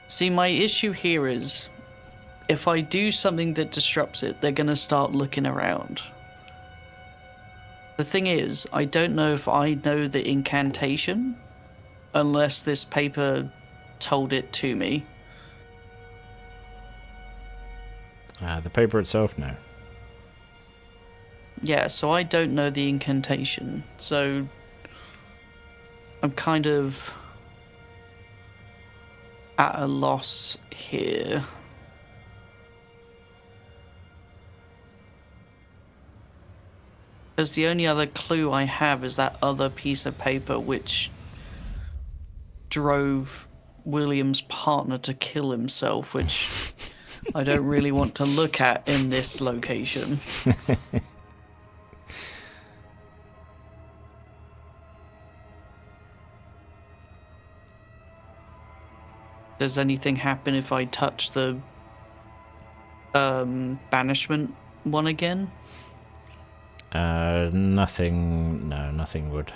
see, my issue here is, if I do something that disrupts it, they're going to start looking around. The thing is, I don't know if I know the incantation, unless this paper told it to me. The paper itself, no. Yeah, so I don't know the incantation, so I'm kind of at a loss here. Because the only other clue I have is that other piece of paper which drove William's partner to kill himself, which I don't really want to look at in this location. Does anything happen if I touch the banishment one again? Nothing. No, nothing would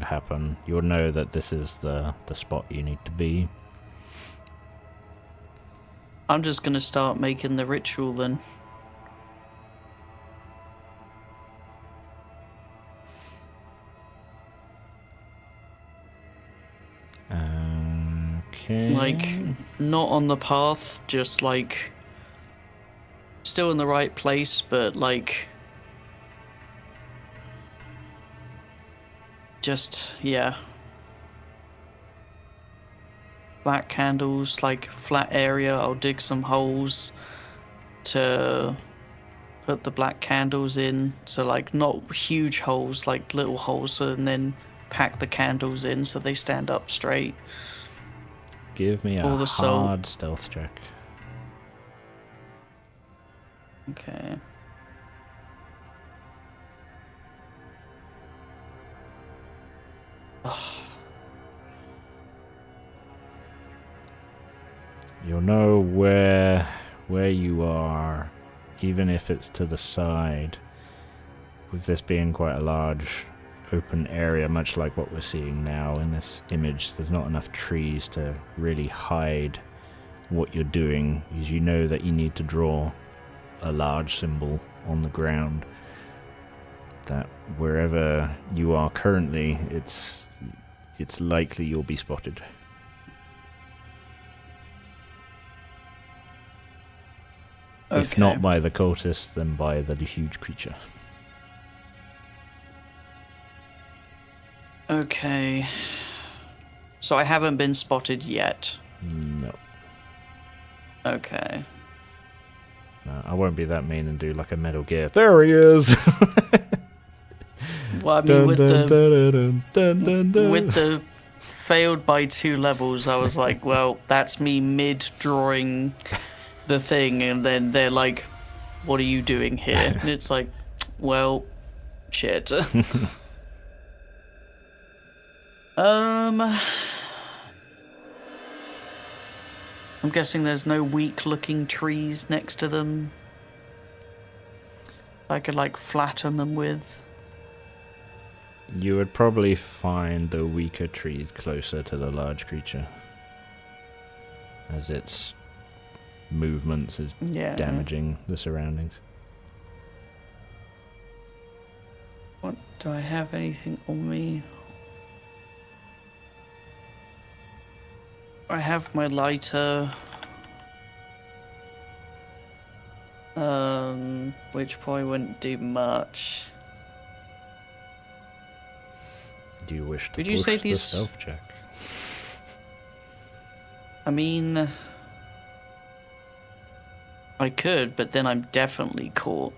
happen. You'll know that this is the spot you need to be. I'm just gonna start making the ritual then. Okay. Like, not on the path, just like still in the right place, but like just, yeah. Black candles, like flat area. I'll dig some holes to put the black candles in. So like not huge holes, like little holes, and then pack the candles in so they stand up straight. Give me a All the salt. hard stealth check. Okay. You'll know where you are, even if it's to the side. With this being quite a large open area, much like what we're seeing now in this image, there's not enough trees to really hide what you're doing, because you know that you need to draw a large symbol on the ground. That wherever you are currently, it's likely you'll be spotted. Okay. If not by the cultists, then by the huge creature. Okay. So I haven't been spotted yet. No. Okay. No, I won't be that mean and do like a Metal Gear. There he is! Well, I mean, with the failed by 2 levels, I was like, well, that's me mid-drawing the thing, and then they're like, what are you doing here? And it's like, well, shit. I'm guessing there's no weak-looking trees next to them I could, like, flatten them with. You would probably find the weaker trees closer to the large creature, as its movements is damaging the surroundings. What, do I have anything on me? I have my lighter, which probably wouldn't do much. Do you wish to Did push you say the these- stealth check? I mean, I could, but then I'm definitely caught.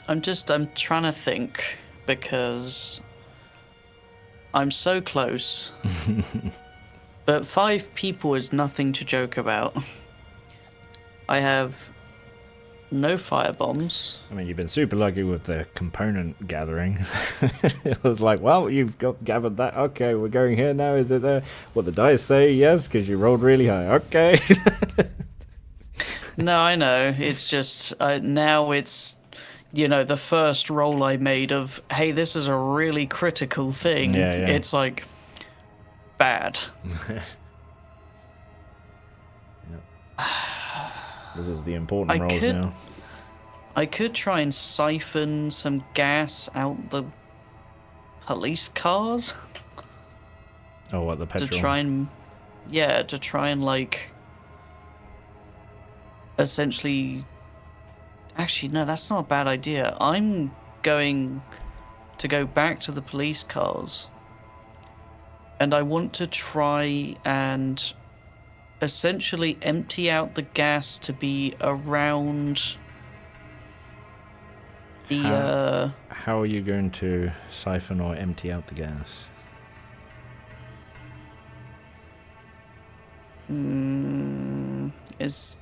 I'm trying to think, because I'm so close. But 5 people is nothing to joke about. I have no firebombs. I mean, you've been super lucky with the component gathering. It was like, well, you've gathered that. Okay, we're going here now. Is it there? What the dice say? Yes, because you rolled really high. Okay. No, I know. It's just, now it's, you know, the first roll I made of, hey, this is a really critical thing. Yeah. It's like, bad. This is the important rolls now. I could try and siphon some gas out the police cars. Oh, what, the petrol? To try and like essentially, actually no, that's not a bad idea. I'm going to go back to the police cars, and I want to try and essentially empty out the gas to be around the How are you going to siphon or empty out the gas? Is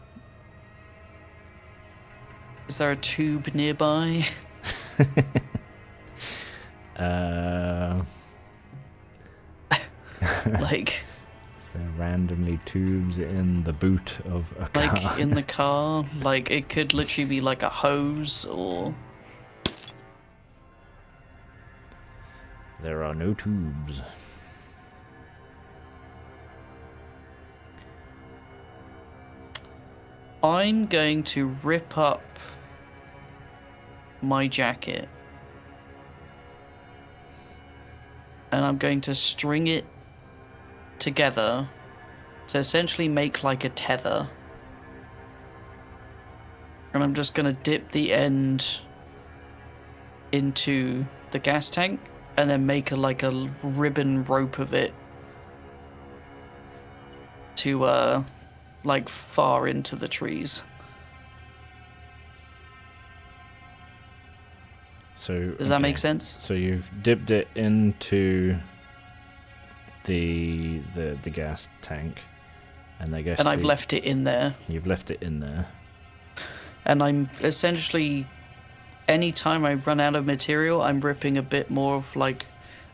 there a tube nearby? Like, is there randomly tubes in the boot of a car? like in the car? Like, it could literally be like a hose, or There are no tubes. I'm going to rip up my jacket. And I'm going to string it together to essentially make like a tether. And I'm just going to dip the end into the gas tank and then make like a ribbon rope of it to like far into the trees. So does that make sense? So you've dipped it into the gas tank, and I guess I've left it in there. You've left it in there. And I'm essentially, anytime I run out of material, I'm ripping a bit more of like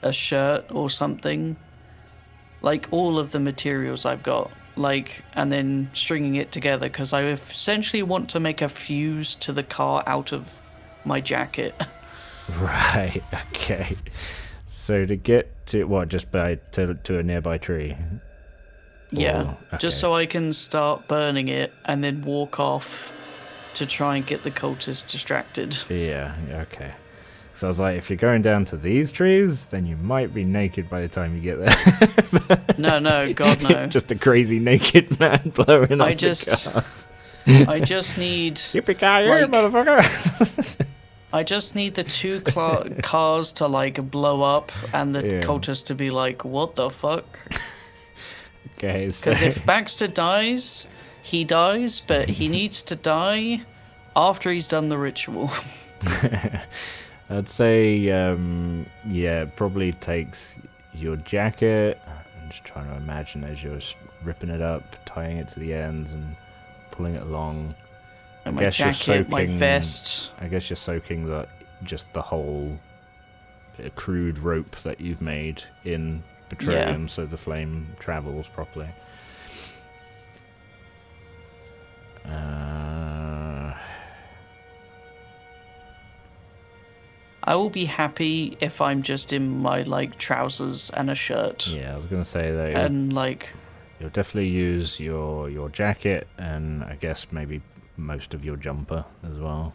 a shirt or something. Like all of the materials I've got, like, and then stringing it together because I essentially want to make a fuse to the car out of my jacket. Right, okay. So to get to what, just to a nearby tree? Yeah, okay. Just so I can start burning it and then walk off to try and get the cultists distracted. Yeah, okay. So I was like, if you're going down to these trees, then you might be naked by the time you get there. No, God no. Just a crazy naked man blowing up the car. I just need... Yippee-ki-yay, motherfucker! I just need the two cars to like blow up and the cultists to be like, what the fuck? Okay, so... Because if Baxter dies, he dies, but he needs to die after he's done the ritual. I'd say, yeah, it probably takes your jacket. I'm just trying to imagine as you're ripping it up, tying it to the ends and pulling it along. And my jacket, my vest. I guess you're soaking the whole crude rope that you've made in petroleum so the flame travels properly. I will be happy if I'm just in my like trousers and a shirt. Yeah, I was gonna say that. And like, you'll definitely use your jacket and I guess maybe most of your jumper as well.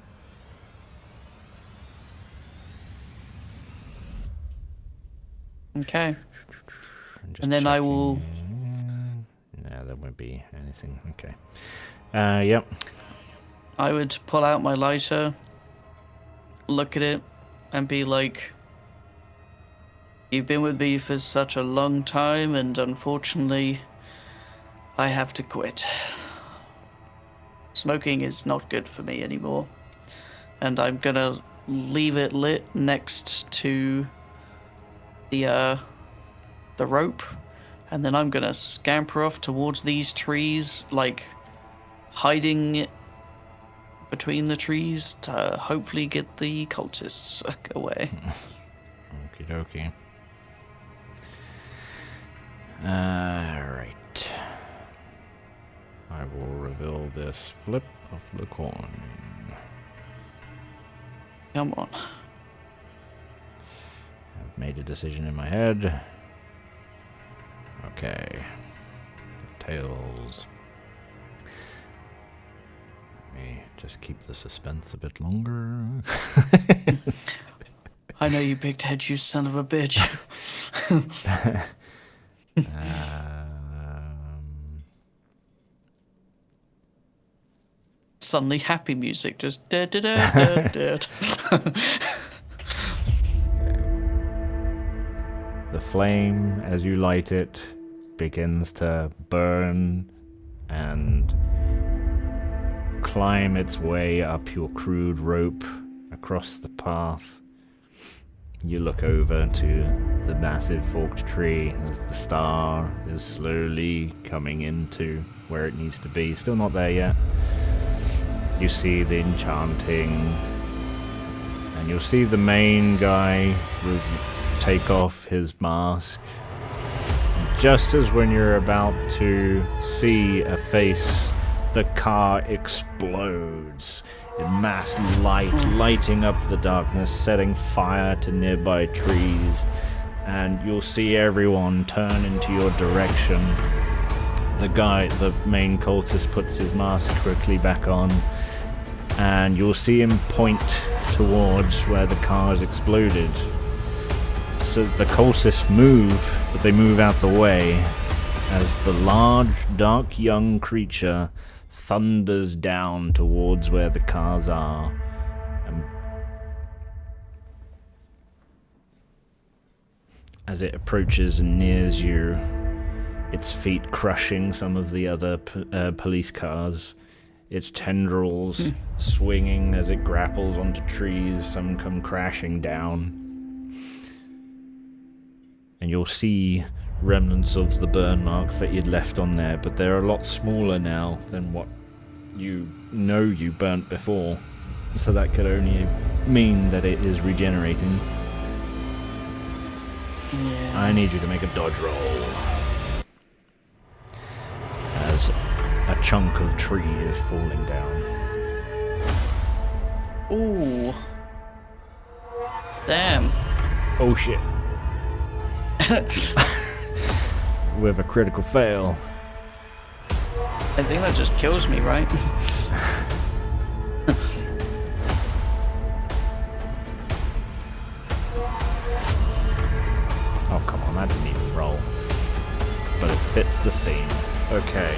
Okay. And then I will... No, there won't be anything. Okay. Yep. I would pull out my lighter, look at it, and be like, you've been with me for such a long time, and unfortunately, I have to quit. Smoking is not good for me anymore. And I'm gonna leave it lit next to the rope, and then I'm gonna scamper off towards these trees, like hiding between the trees to hopefully get the cultists away. Okie dokie. Alright. I will reveal this flip of the coin. Come on. I've made a decision in my head. Okay. Tails. Let me just keep the suspense a bit longer. I know you big head, you son of a bitch. Suddenly happy music, just dead. The flame, as you light it, begins to burn and climb its way up your crude rope across the path. You look over to the massive forked tree as the star is slowly coming into where it needs to be. Still not there yet. You see the enchanting, and you'll see the main guy take off his mask. Just as when you're about to see a face, the car explodes in mass light, lighting up the darkness, setting fire to nearby trees, and you'll see everyone turn into your direction. the main cultist, puts his mask quickly back on, and you'll see him point towards where the cars exploded. So the cultists move, but they move out the way as the large, dark young creature thunders down towards where the cars are. And as it approaches and nears you, its feet crushing some of the other police cars, its tendrils swinging as it grapples onto trees, some come crashing down. And you'll see remnants of the burn marks that you'd left on there, but they're a lot smaller now than what you burnt before. So that could only mean that it is regenerating. Yeah. I need you to make a dodge roll. As a chunk of tree is falling down. Ooh. Damn. Oh shit. With a critical fail. I think that just kills me, right? Oh, come on, that didn't even roll. But it fits the scene. Okay.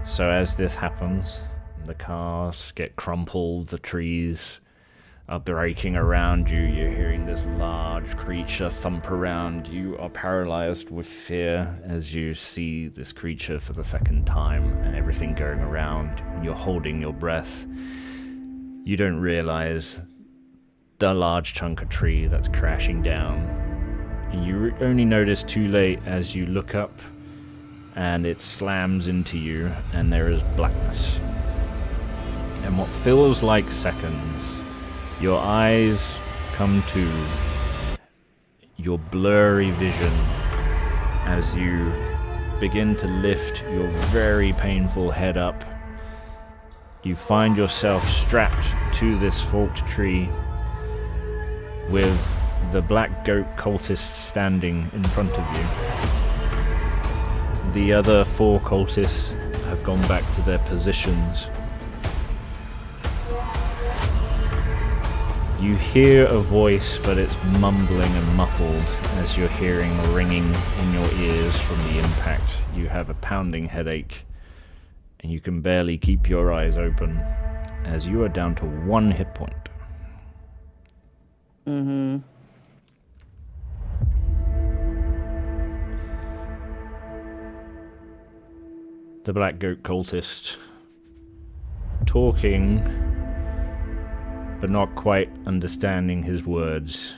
So as this happens, the cars get crumpled, the trees are breaking around you, you're hearing this large creature thump around. You are paralyzed with fear as you see this creature for the second time and everything going around. You're holding your breath. You don't realize the large chunk of tree that's crashing down. And you only notice too late as you look up and it slams into you and there is blackness. And what feels like seconds, your eyes come to your blurry vision as you begin to lift your very painful head up. You find yourself strapped to this forked tree with the black goat cultist standing in front of you. The other 4 cultists have gone back to their positions. You hear a voice, but it's mumbling and muffled as you're hearing ringing in your ears from the impact. You have a pounding headache, and you can barely keep your eyes open as you are down to 1 hit point. Mm-hmm. The black goat cultist, talking but not quite understanding his words.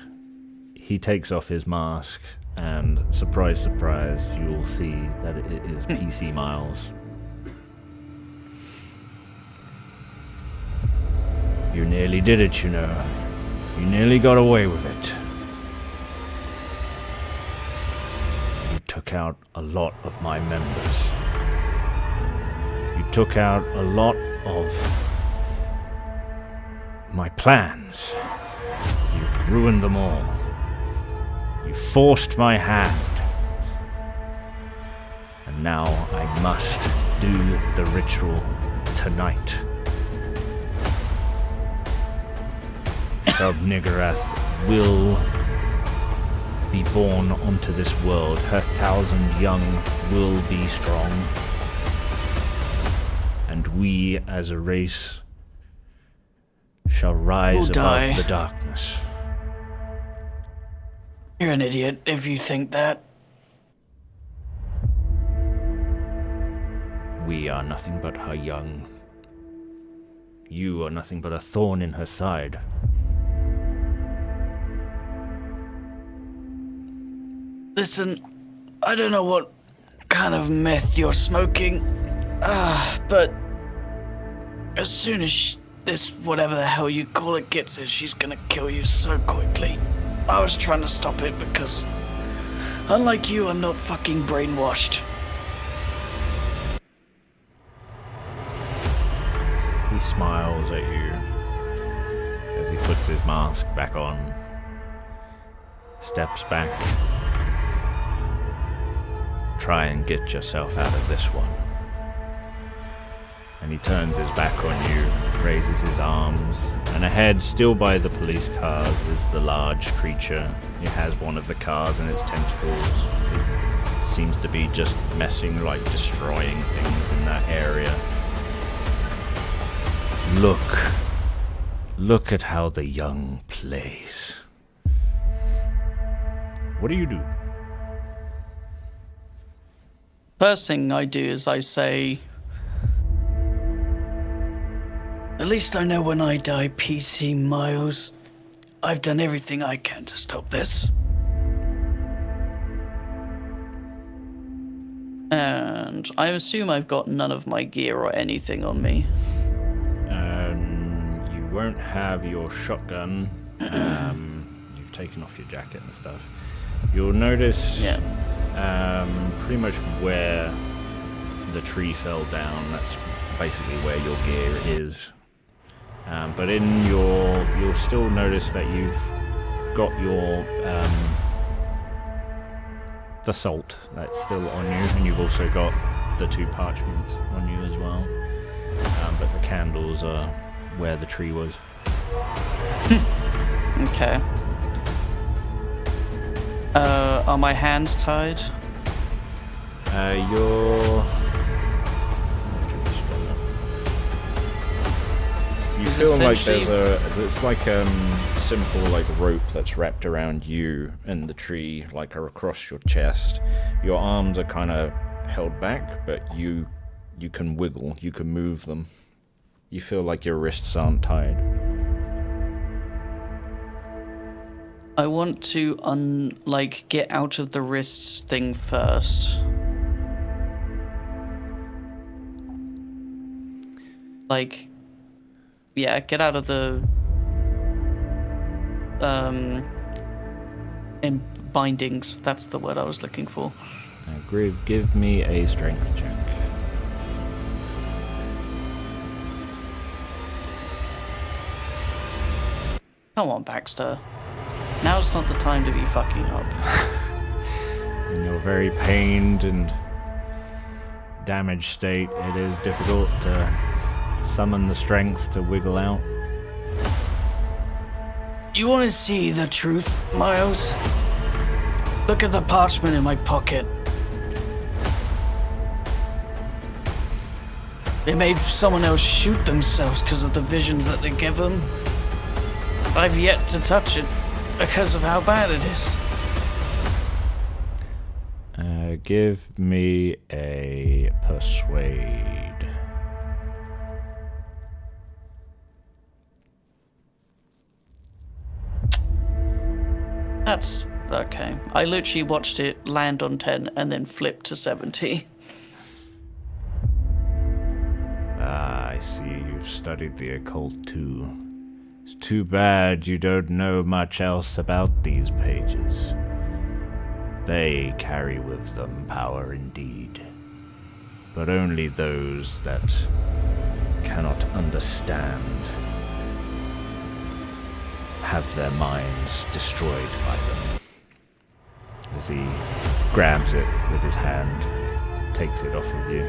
He takes off his mask, and surprise, surprise, you'll see that it is PC Miles. You nearly did it, you know. You nearly got away with it. You took out a lot of my members. You took out a lot of my plans. You ruined them all. You forced my hand. And now I must do the ritual tonight. Nigarath will be born onto this world. Her 1,000 young will be strong. And we as a race shall rise above the darkness. You're an idiot if you think that. We are nothing but her young. You are nothing but a thorn in her side. Listen, I don't know what kind of meth you're smoking, but as soon as this, whatever the hell you call it, gets it, she's gonna kill you so quickly. I was trying to stop it because, unlike you, I'm not fucking brainwashed. He smiles at you as he puts his mask back on, steps back. Try and get yourself out of this one. And he turns his back on you, raises his arms, and ahead, still by the police cars, is the large creature. It has one of the cars in its tentacles. It seems to be just messing, like destroying things in that area. Look at how the young plays. What do you do? First thing I do is I say, at least I know when I die, PC Miles. I've done everything I can to stop this. And I assume I've got none of my gear or anything on me. You won't have your shotgun. You've taken off your jacket and stuff. You'll notice pretty much where the tree fell down. That's basically where your gear is. But in you'll still notice that you've got your the salt that's still on you, and you've also got the 2 parchments on you as well. But the candles are where the tree was. Okay. Are my hands tied? You feel like it's like simple like rope that's wrapped around you and the tree, like across your chest. Your arms are kind of held back, but you can wiggle, you can move them. You feel like your wrists aren't tied. I want to get out of the wrists thing first. Get out of the bindings. That's the word I was looking for. Give me a strength check. Come on, Baxter. Now's not the time to be fucking up. In your very pained and damaged state, it is difficult to summon the strength to wiggle out. You want to see the truth, Miles? Look at the parchment in my pocket. They made someone else shoot themselves because of the visions that they give them. I've yet to touch it because of how bad it is. Give me a persuade. That's okay. I literally watched it land on 10 and then flip to 70. I see you've studied the occult too. It's too bad you don't know much else about these pages. They carry with them power indeed, but only those that cannot understand have their minds destroyed by them. As he grabs it with his hand, takes it off of you.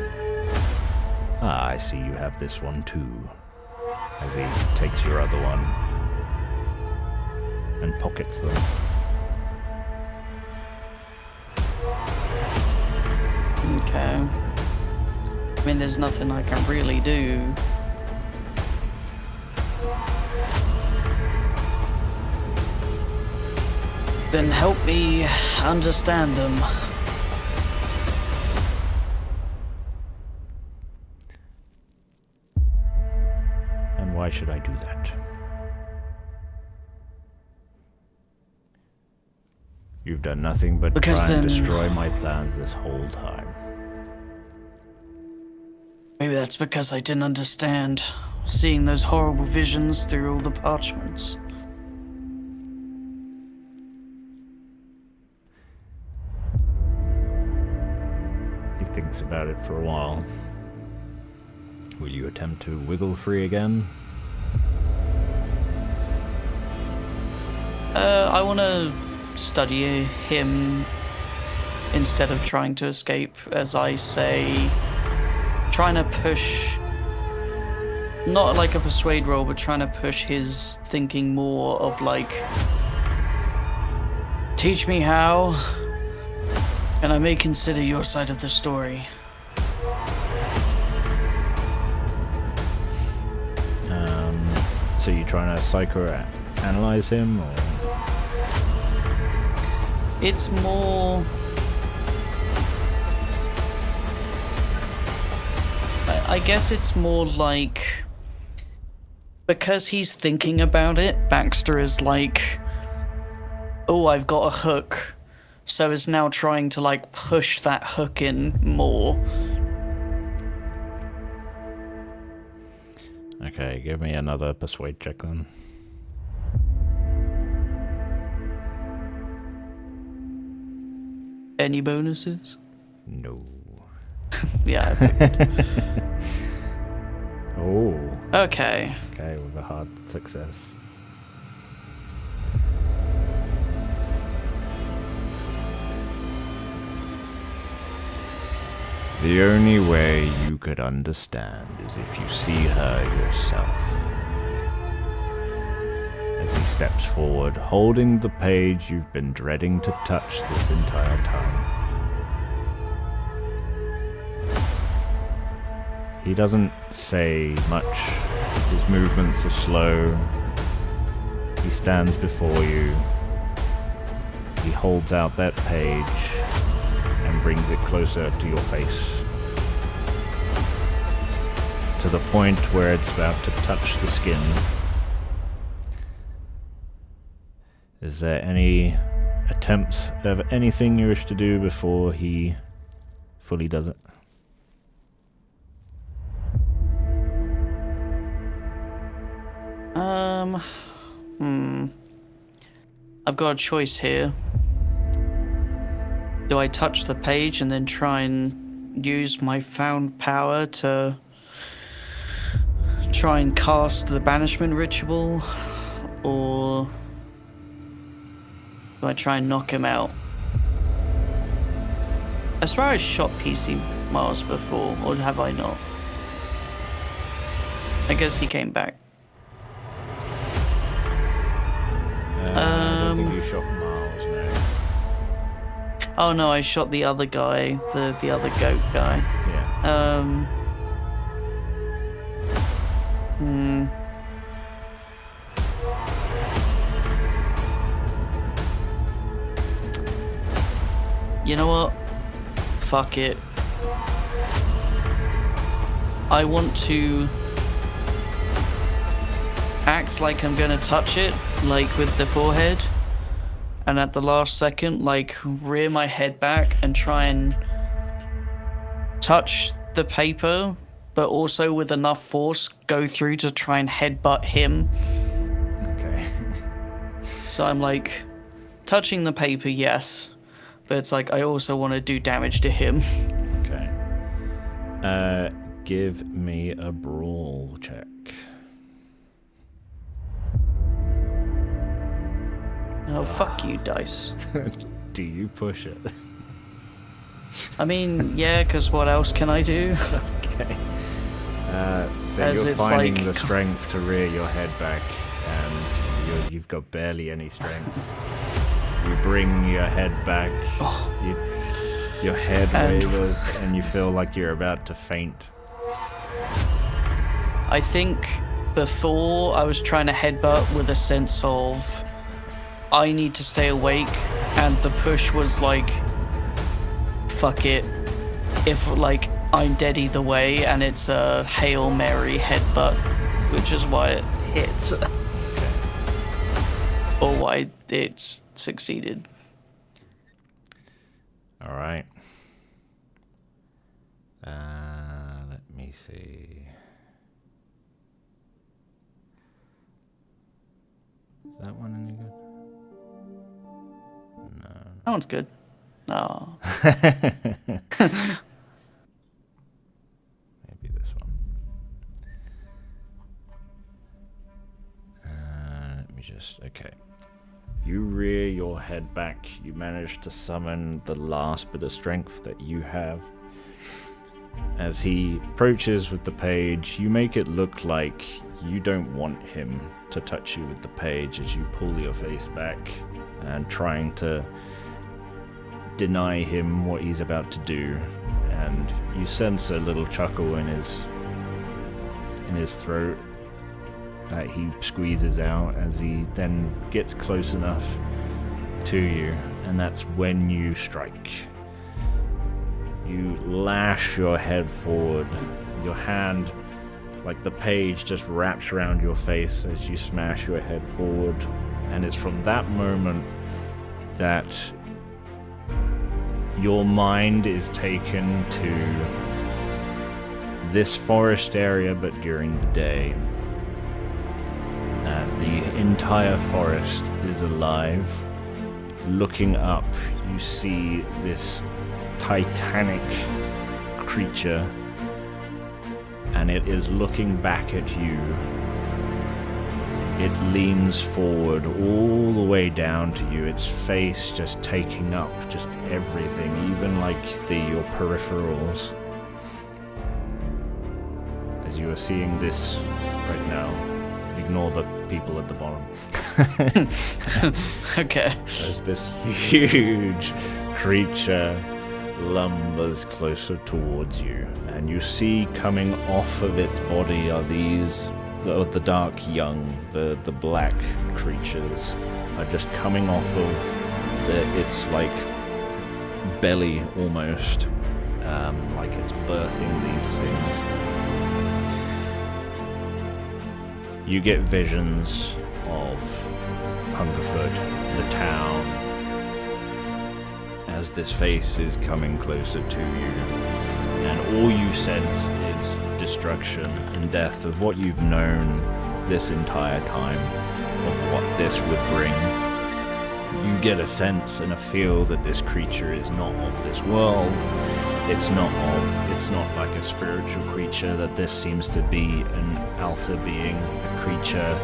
Ah, I see you have this one too. As he takes your other one and pockets them. Okay. I mean, there's nothing I can really do. Then help me understand them. And why should I do that? You've done nothing but try and destroy my plans this whole time. Maybe that's because I didn't understand seeing those horrible visions through all the parchments. He thinks about it for a while. Will you attempt to wiggle free again? I want to study him instead of trying to escape, as I say, trying to push, not like a persuade roll, but trying to push his thinking more of like, teach me how, and I may consider your side of the story. So you trying to psychoanalyze him, or? It's more... I guess it's more like... Because he's thinking about it, Baxter is like, oh, I've got a hook. So is now trying to like push that hook in more. Okay, give me another persuade check then. Any bonuses? No. Yeah, I figured. Oh. Okay. Okay, with a hard success. The only way you could understand is if you see her yourself. As he steps forward, holding the page you've been dreading to touch this entire time. He doesn't say much. His movements are slow. He stands before you. He holds out that page and brings it closer to your face. To the point where it's about to touch the skin. Is there any attempts of anything you wish to do before he fully does it? I've got a choice here. Do I touch the page and then try and use my found power to try and cast the banishment ritual? Or do I try and knock him out? I swear I shot PC Mars before, or have I not? I guess he came back. I don't think you shot Miles, no. Oh no, I shot the other guy, the other goat guy. Yeah. You know what? Fuck it. I want to act like I'm gonna touch it, like with the forehead, and at the last second, like rear my head back and try and touch the paper, but also with enough force go through to try and headbutt him. Okay. So I'm like touching the paper, yes, but it's like I also want to do damage to him. Okay. Give me a brawl check. Oh, fuck you, dice. Do you push it? I mean, yeah, because what else can I do? Okay. So As you're it's finding like- the strength to rear your head back, and you've got barely any strength. You bring your head back, your head And- wavers, and you feel like you're about to faint. I think before I was trying to headbutt with a sense of I need to stay awake, and the push was like, fuck it. If like I'm dead either way, and it's a Hail Mary headbutt, which is why it hit. Or why it's succeeded. All right. Let me see. Is that one any good? No. That one's good. Oh. Maybe this one. Let me just... Okay. You rear your head back. You manage to summon the last bit of strength that you have. As he approaches with the page, you make it look like you don't want him to touch you with the page as you pull your face back and trying to deny him what he's about to do. And you sense a little chuckle in his throat that he squeezes out as he then gets close enough to you, and that's when you strike. You lash your head forward. Your hand, like the page, just wraps around your face as you smash your head forward. And it's from that moment that your mind is taken to this forest area, but during the day. And the entire forest is alive. Looking up, you see this titanic creature, and it is looking back at you. It leans forward all the way down to you, its face just taking up just everything, even like your peripherals. As you are seeing this right now, ignore the people at the bottom. Okay. As this huge creature lumbers closer towards you, and you see coming off of its body are the dark young, the black creatures are just coming off of its like belly almost, like it's birthing these things. You get visions of Hungerford, the town, as this face is coming closer to you, and all you sense is destruction and death of what you've known this entire time, of what this would bring. You get a sense and a feel that this creature is not of this world. It's not like a spiritual creature, that this seems to be an outer being, a creature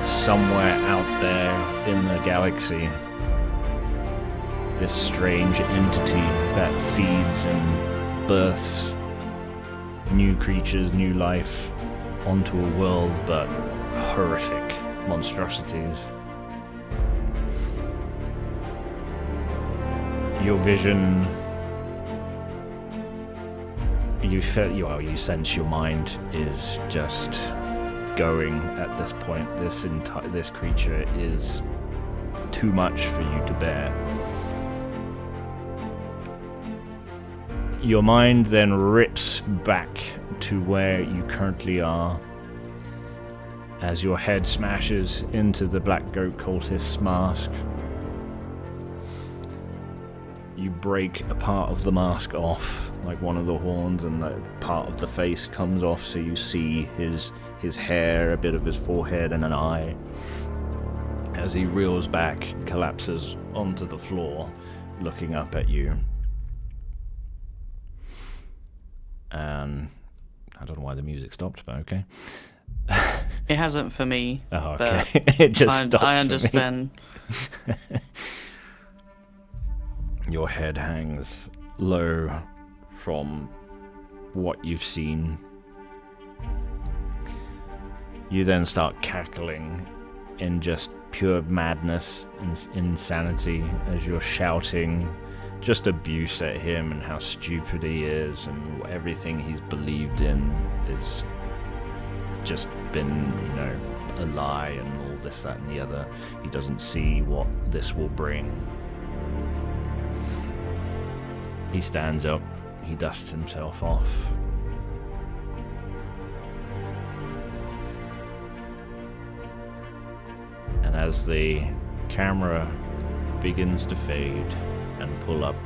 somewhere out there in the galaxy. This strange entity that feeds and births new creatures, new life onto a world, but horrific monstrosities. Your vision, you sense your mind is just going at this point. This creature is too much for you to bear. Your mind then rips back to where you currently are as your head smashes into the Black Goat cultist's mask. You break a part of the mask off, like one of the horns, and that part of the face comes off, so you see his hair, a bit of his forehead, and an eye. As he reels back, collapses onto the floor, looking up at you. And I don't know why the music stopped, but okay. It hasn't for me. Oh, okay. It just stopped. I understand. Your head hangs low from what you've seen. You then start cackling in just pure madness and insanity as you're shouting just abuse at him and how stupid he is, and everything he's believed in is just been, a lie, and all this, that, and the other. He doesn't see what this will bring. He stands up, he dusts himself off. And as the camera begins to fade and pull up,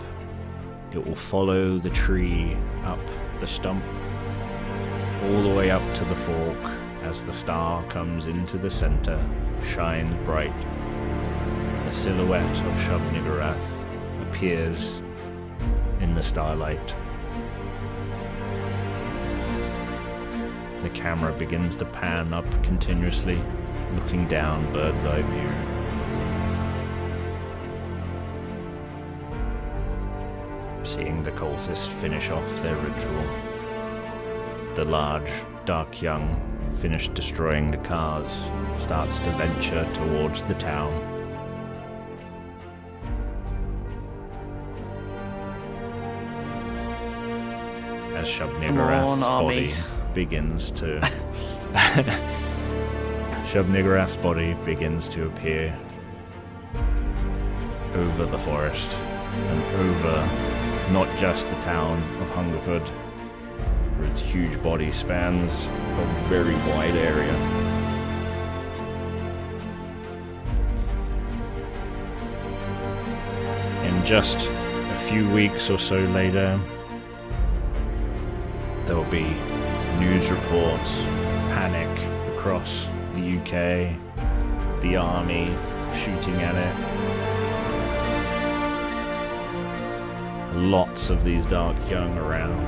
it will follow the tree up the stump, all the way up to the fork, as the star comes into the center, shines bright. A silhouette of Shub-Niggurath appears in the starlight. The camera begins to pan up continuously, looking down, bird's eye view. seeing the cultists finish off their ritual. The large, dark young, finished destroying the cars, starts to venture towards the town. As Shub-Niggurath's body begins to Shub-Niggurath's body begins to appear over the forest and over not just the town of Hungerford, for its huge body spans a very wide area. And just a few weeks or so later, there will be news reports, panic across the UK, the army shooting at it. Lots of these dark young around.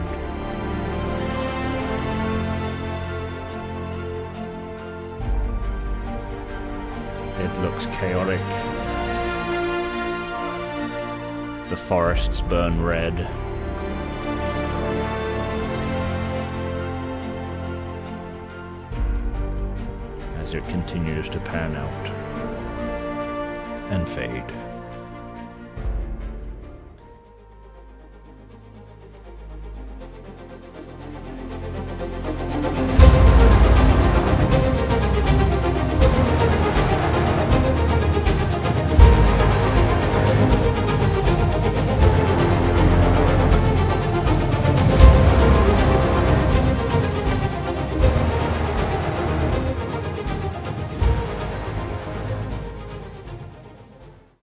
It looks chaotic. The forests burn red. As it continues to pan out and fade.